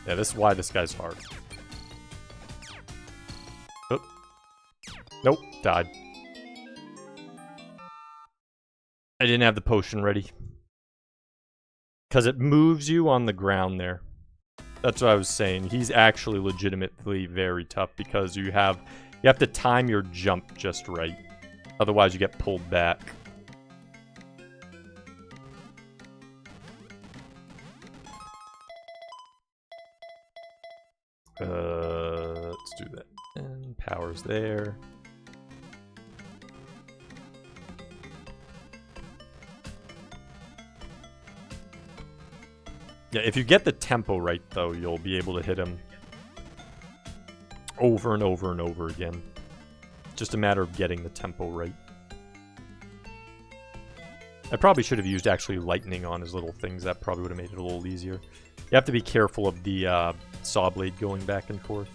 Yeah, this is why this guy's hard. Oh. Nope, died. I didn't have the potion ready. Because it moves you on the ground there. That's what I was saying. He's actually legitimately very tough because you have to time your jump just right. Otherwise you get pulled back. Let's do that. And power's there. Yeah, if you get the tempo right, though, you'll be able to hit him over and over and over again. Just a matter of getting the tempo right. I probably should have used actually lightning on his little things. That probably would have made it a little easier. You have to be careful of the saw blade going back and forth.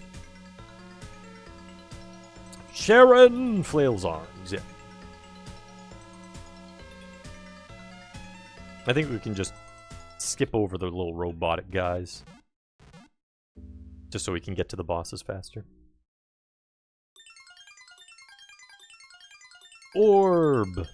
Sharon flails arms, yeah. I think we can just skip over the little robotic guys. Just so we can get to the bosses faster. Orb!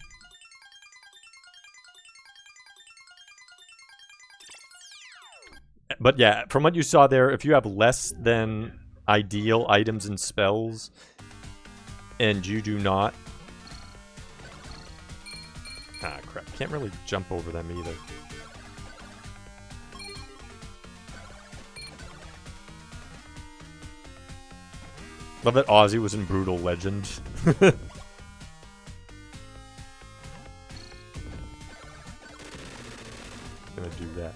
But yeah, from what you saw there, if you have less than ideal items and spells, and you do not... Ah, crap. Can't really jump over them either. Love that Ozzy was in Brutal Legend. Gonna do that.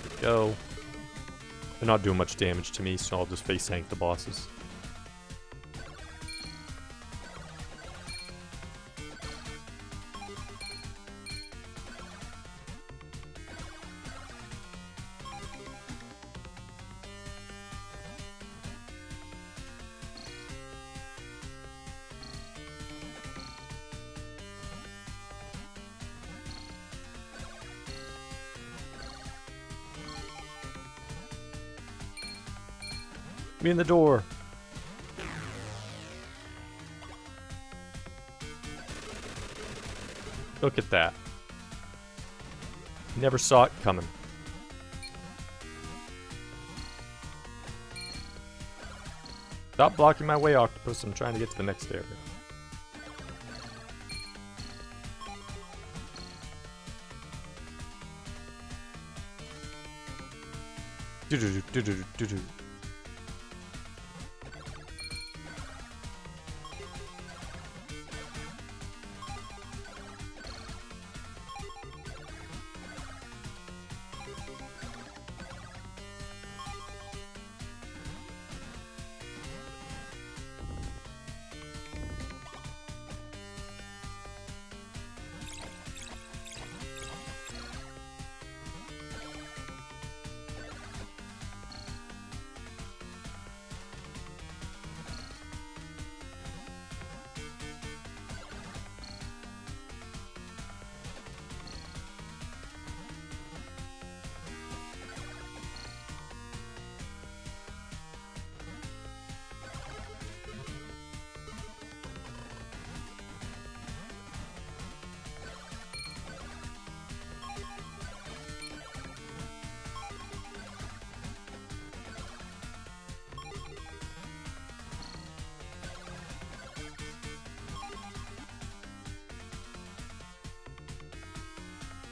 There we go. They're not doing much damage to me, so I'll just face tank the bosses. Me in the door. Look at that. Never saw it coming. Stop blocking my way, Octopus. I'm trying to get to the next area. Do-do-do-do-do-do-do.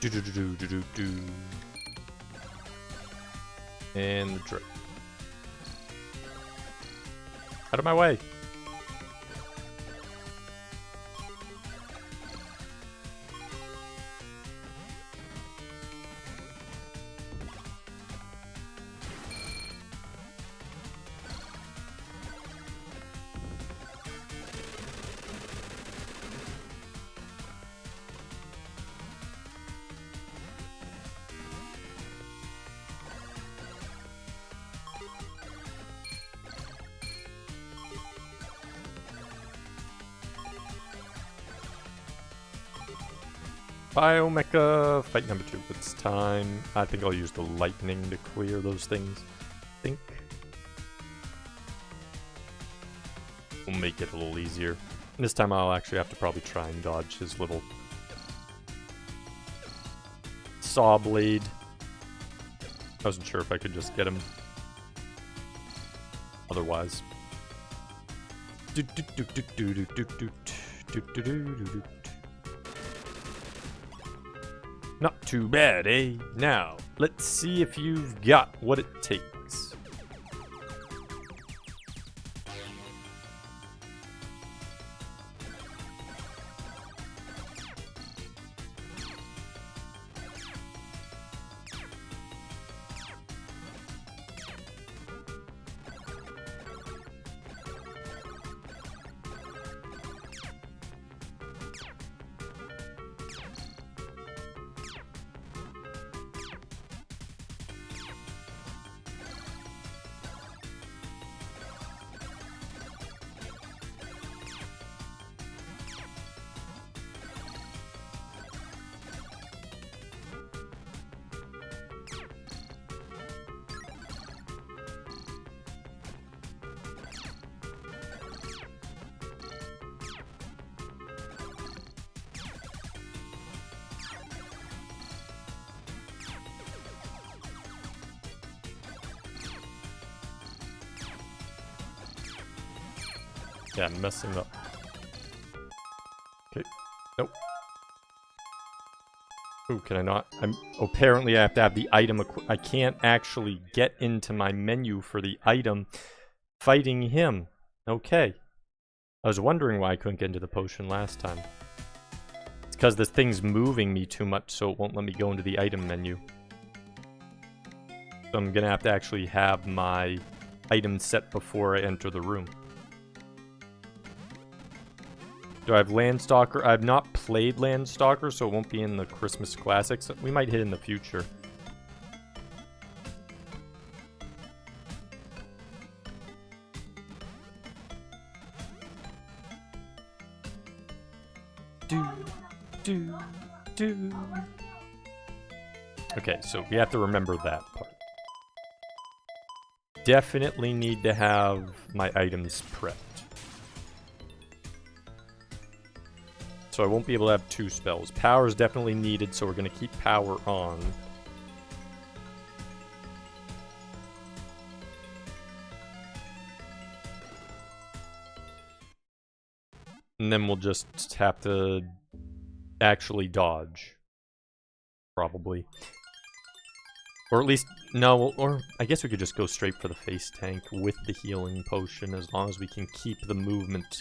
Do do do do do do do. And the drip. Out of my way. Biomecha fight number 2. It's time. I think I'll use the lightning to clear those things. I think. We'll make it a little easier. And this time I'll actually have to probably try and dodge his little saw blade. I wasn't sure if I could just get him. Otherwise. Not too bad, eh? Now, let's see if you've got what it takes. Yeah, I'm messing up. Okay. Nope. Ooh, can I not? Apparently I have to have the item. I can't actually get into my menu for the item fighting him. Okay. I was wondering why I couldn't get into the potion last time. It's because this thing's moving me too much, so it won't let me go into the item menu. So I'm gonna have to actually have my item set before I enter the room. Do I have Landstalker? I have not played Landstalker, so it won't be in the Christmas Classics. We might hit in the future. Okay, so we have to remember that part. Definitely need to have my items prepped. So I won't be able to have 2 spells. Power is definitely needed, so we're going to keep power on. And then we'll just have to actually dodge. Probably. Or at least, no, or I guess we could just go straight for the face tank with the healing potion as long as we can keep the movement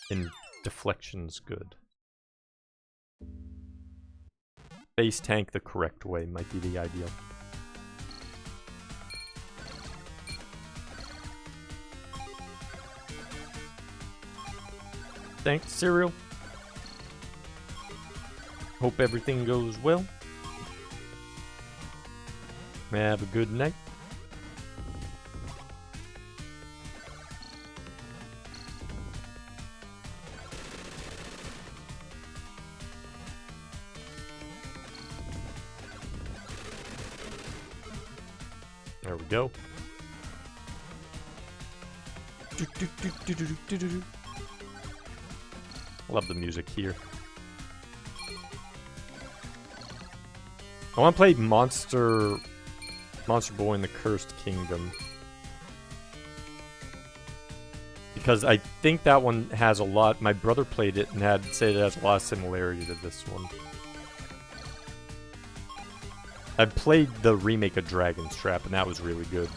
and deflections good. Face tank the correct way might be the ideal. Thanks, Cereal. Hope everything goes well. Have a good night. There we go. Love the music here. I want to play Monster Boy in the Cursed Kingdom. Because I think that one has a lot... My brother played it and had said it has a lot of similarity to this one. I played the remake of Dragon's Trap, and that was really good.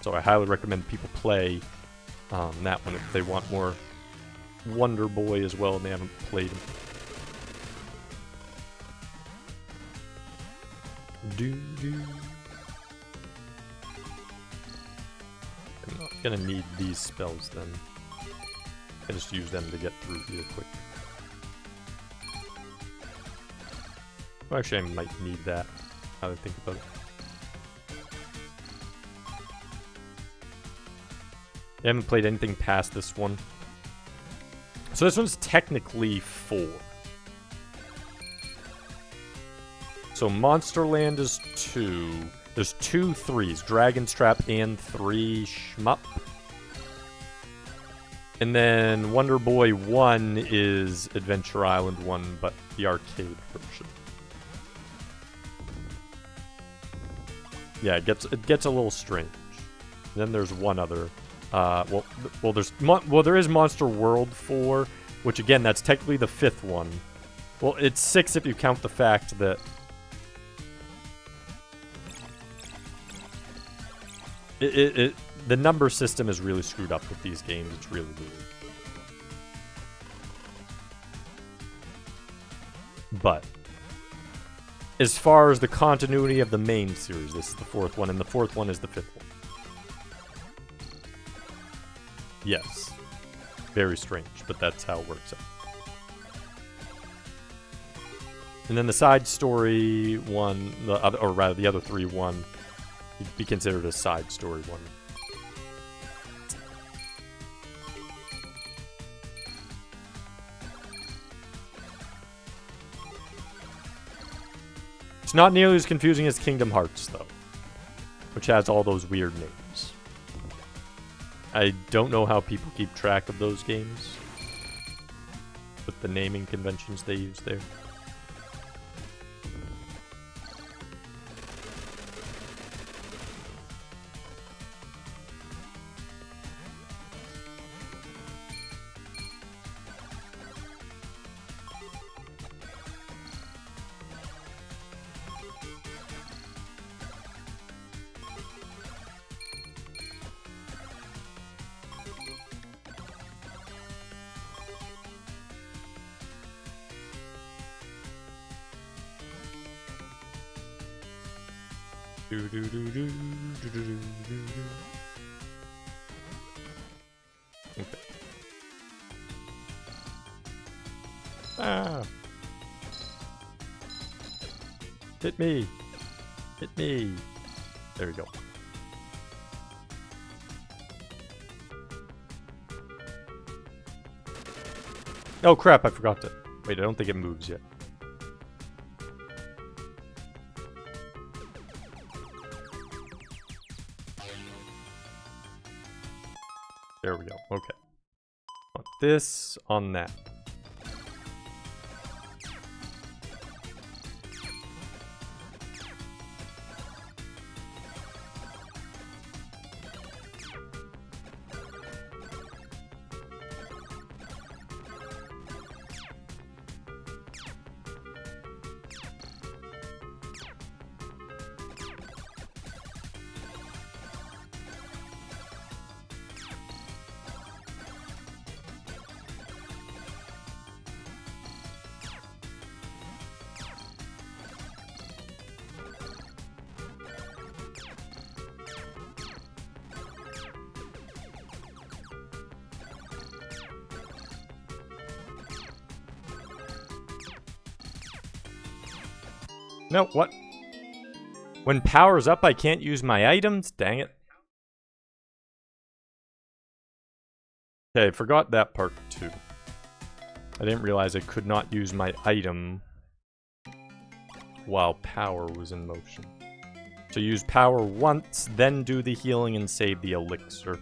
So I highly recommend people play that one if they want more Wonder Boy as well and they haven't played him. I'm not gonna need these spells then. I can just use them to get through here quick. Well, actually, I might need that, now that I think about it. I haven't played anything past this one. So this one's technically 4. So Monsterland is 2. There's 2 3s, Dragon's Trap and 3 Shmup. And then Wonder Boy 1 is Adventure Island 1, but the arcade version. Yeah, it gets a little strange. And then there's one other. There is Monster World 4, which again, that's technically the 5th one. Well, it's 6 if you count the fact that the number system is really screwed up with these games. It's really weird. But as far as the continuity of the main series, this is the 4th one, and the 4th one is the 5th one. Yes. Very strange, but that's how it works out. And then the side story one, the other 3 one, would be considered a side story one. It's not nearly as confusing as Kingdom Hearts, though, which has all those weird names. I don't know how people keep track of those games with the naming conventions they use there. Okay. Ah! Hit me! Hit me! There we go. Oh crap, I forgot to... Wait, I don't think it moves yet. There we go. Okay. On this, on that. No, what? When power's up, I can't use my items? Dang it. Okay, I forgot that part too. I didn't realize I could not use my item while power was in motion. So use power once, then do the healing and save the elixir.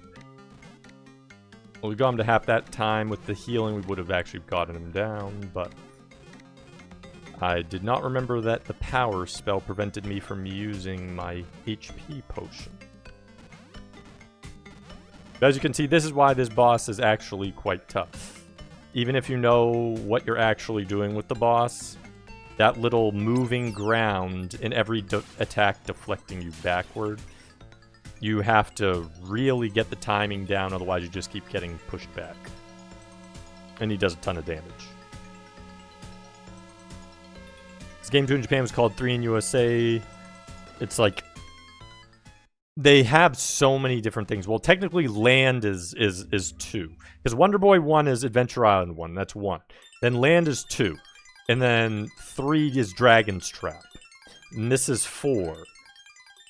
Well, we got him to half that time. With the healing, we would have actually gotten him down, but... I did not remember that the power spell prevented me from using my HP potion. As you can see, this is why this boss is actually quite tough. even if you know what you're actually doing with the boss, that little moving ground in every attack deflecting you backward, you have to really get the timing down, otherwise you just keep getting pushed back. And he does a ton of damage. This game 2 in Japan was called 3 in USA. It's like, they have so many different things. Well, technically Land is 2. Because Wonder Boy 1 is Adventure Island 1, that's 1. Then Land is 2. And then 3 is Dragon's Trap. And this is 4.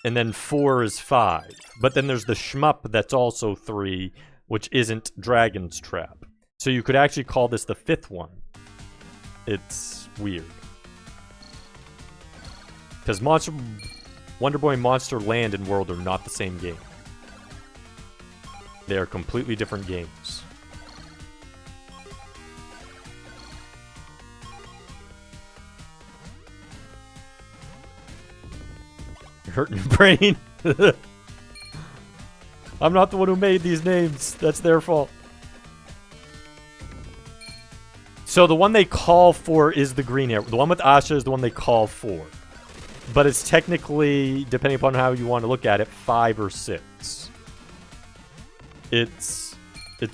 And then 4 is 5. But then there's the shmup that's also 3, which isn't Dragon's Trap. So you could actually call this the 5th one. It's weird. Because Wonder Boy Monster Land and World are not the same game. They are completely different games. You're hurting your brain. I'm not the one who made these names. That's their fault. So the one they call for is the green arrow. The one with Asha is the one they call for. But it's technically, depending upon how you want to look at it, 5 or 6. It's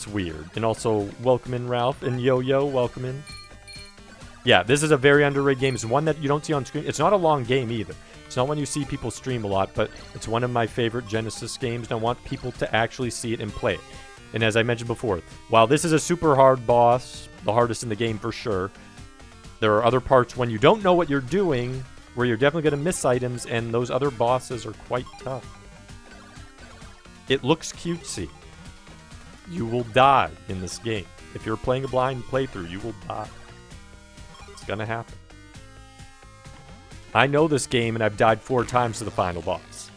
weird. And also, welcome in, Ralph. And Yo-Yo, welcome in. Yeah, this is a very underrated game. It's one that you don't see on screen. It's not a long game either. It's not one you see people stream a lot, but it's one of my favorite Genesis games, and I want people to actually see it and play it. And as I mentioned before, while this is a super hard boss, the hardest in the game for sure, there are other parts when you don't know what you're doing where you're definitely going to miss items, and those other bosses are quite tough. It looks cutesy. You will die in this game. If you're playing a blind playthrough, you will die. It's going to happen. I know this game, and I've died 4 times to the final boss.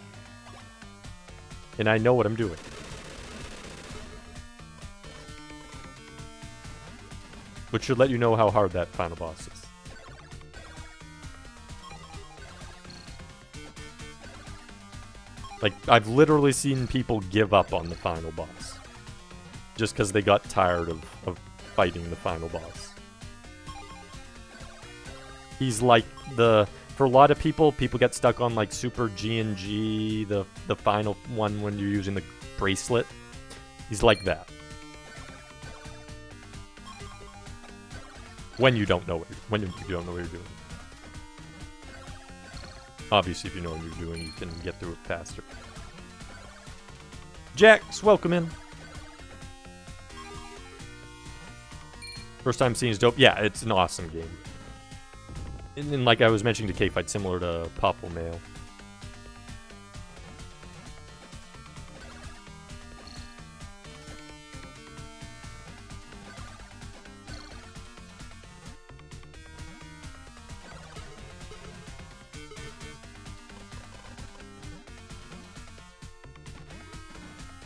And I know what I'm doing. Which should let you know how hard that final boss is. Like, I've literally seen people give up on the final boss. Just because they got tired of fighting the final boss. He's like for a lot of people get stuck on like Super G&G, the final one when you're using the bracelet. He's like that. When you don't know what you're doing. Obviously, if you know what you're doing, you can get through it faster. Jax, welcome in. First time seeing is dope. Yeah, it's an awesome game. And like I was mentioning to K-Fight, similar to Popple Mail.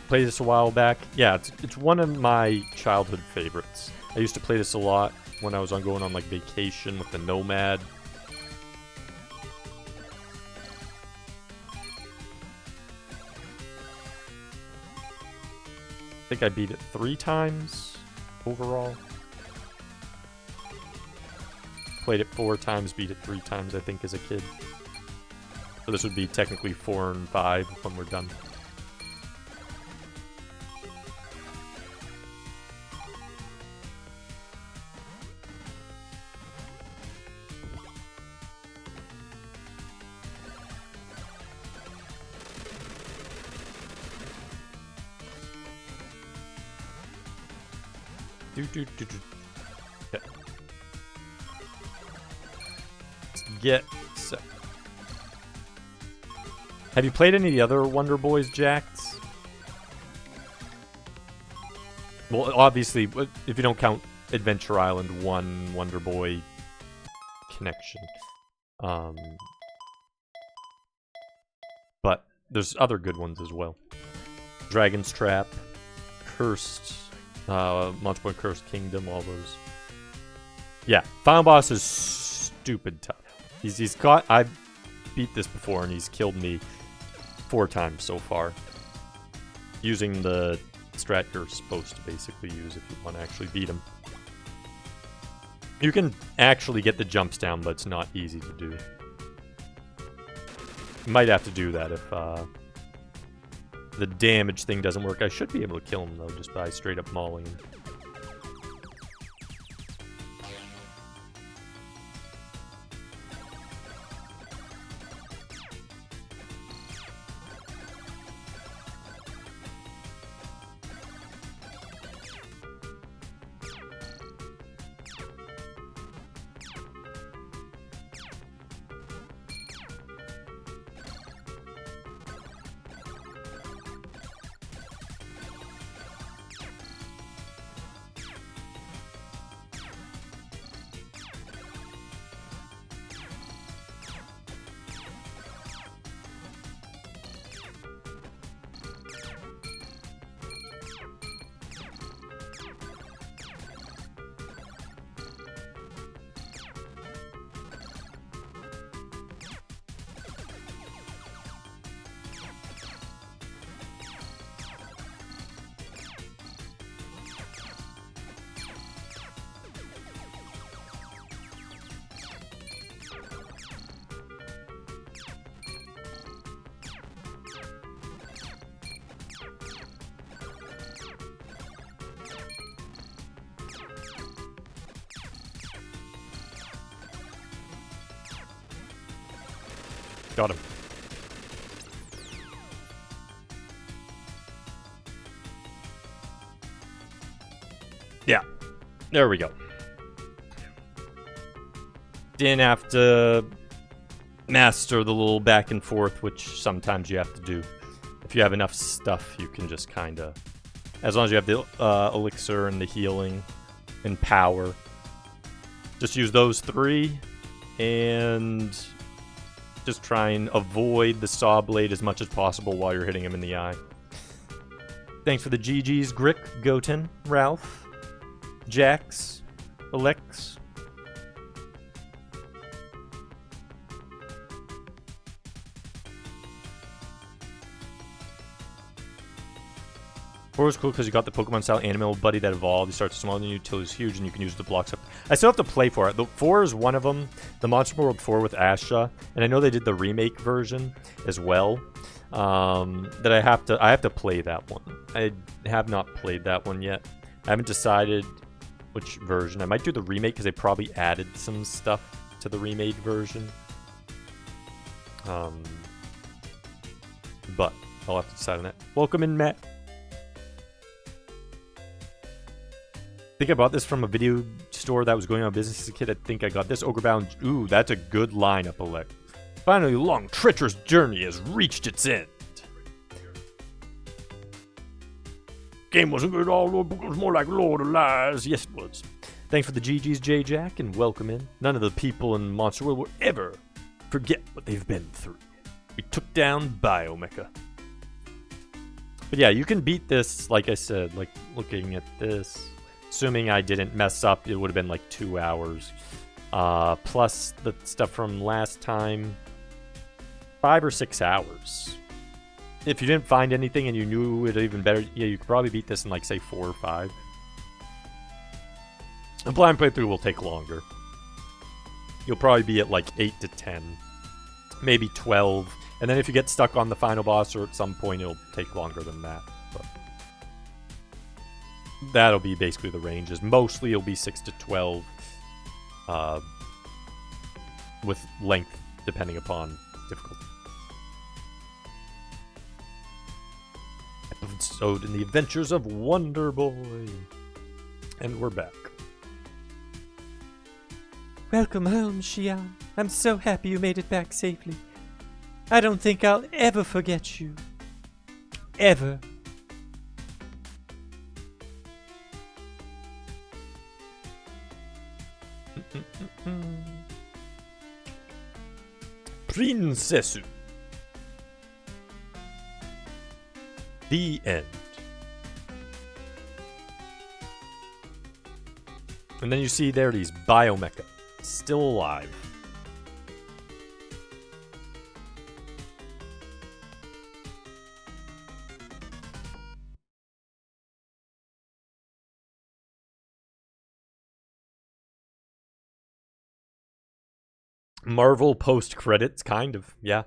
Played this a while back. Yeah, it's one of my childhood favorites. I used to play this a lot when I was going on like vacation with the Nomad. I think I beat it 3 times overall. Played it 4 times, beat it 3 times, I think, as a kid. So this would be technically 4 and 5 when we're done. Okay. Let's get set. Have you played any of the other Wonder Boys, Jax? Well, obviously, if you don't count Adventure Island 1 Wonder Boy connection. But there's other good ones as well. Dragon's Trap, Cursed, Monster Boy Cursed Kingdom, all those. Yeah, final boss is stupid tough. He's got... I've beat this before and he's killed me 4 times so far. Using the strat you're supposed to basically use if you want to actually beat him. You can actually get the jumps down, but it's not easy to do. Might have to do that if the damage thing doesn't work. I should be able to kill him, though, just by straight up mauling him. Got him. Yeah. There we go. Didn't have to master the little back and forth, which sometimes you have to do. If you have enough stuff, you can just kind of... As long as you have the elixir and the healing and power. Just use those three and... just try and avoid the saw blade as much as possible while you're hitting him in the eye. Thanks for the GGs, Grick, Goten, Ralph, Jax, Alex. Four is cool because you got the Pokemon style animal buddy that evolved. He starts smaller than you till he's huge and you can use the blocks up. I still have to play for it. The 4 is one of them. The Monster World 4 with Asha. And I know they did the remake version as well. That I have to play that one. I have not played that one yet. I haven't decided which version. I might do the remake because they probably added some stuff to the remade version. But I'll have to decide on that. Welcome in, Matt. I think I bought this from a video store that was going out of business as a kid. I think I got this. Ogrebound. Ooh, that's a good lineup, Alec. Finally, a long, treacherous journey has reached its end. Game wasn't good at all. It was more like Lord of Lies. Yes, it was. Thanks for the GGs, J-Jack, and welcome in. None of the people in Monster World will ever forget what they've been through. We took down Biomecha. But yeah, you can beat this, like I said, like looking at this. Assuming I didn't mess up, it would have been like 2 hours. Plus the stuff from last time, 5 or 6 hours. If you didn't find anything and you knew it even better, yeah, you could probably beat this in like, say, 4 or 5. A blind playthrough will take longer. You'll probably be at like 8 to 10, maybe 12. And then if you get stuck on the final boss or at some point, it'll take longer than that. But that'll be basically the ranges. Mostly it'll be 6 to 12 with length depending upon difficulty. Episode in the Adventures of Wonder Boy. And we're back. Welcome home, Xian. I'm so happy you made it back safely. I don't think I'll ever forget you. Ever. Princessu. The end. And then you see there these Biomecha. Still alive. Marvel post credits, kind of. Yeah.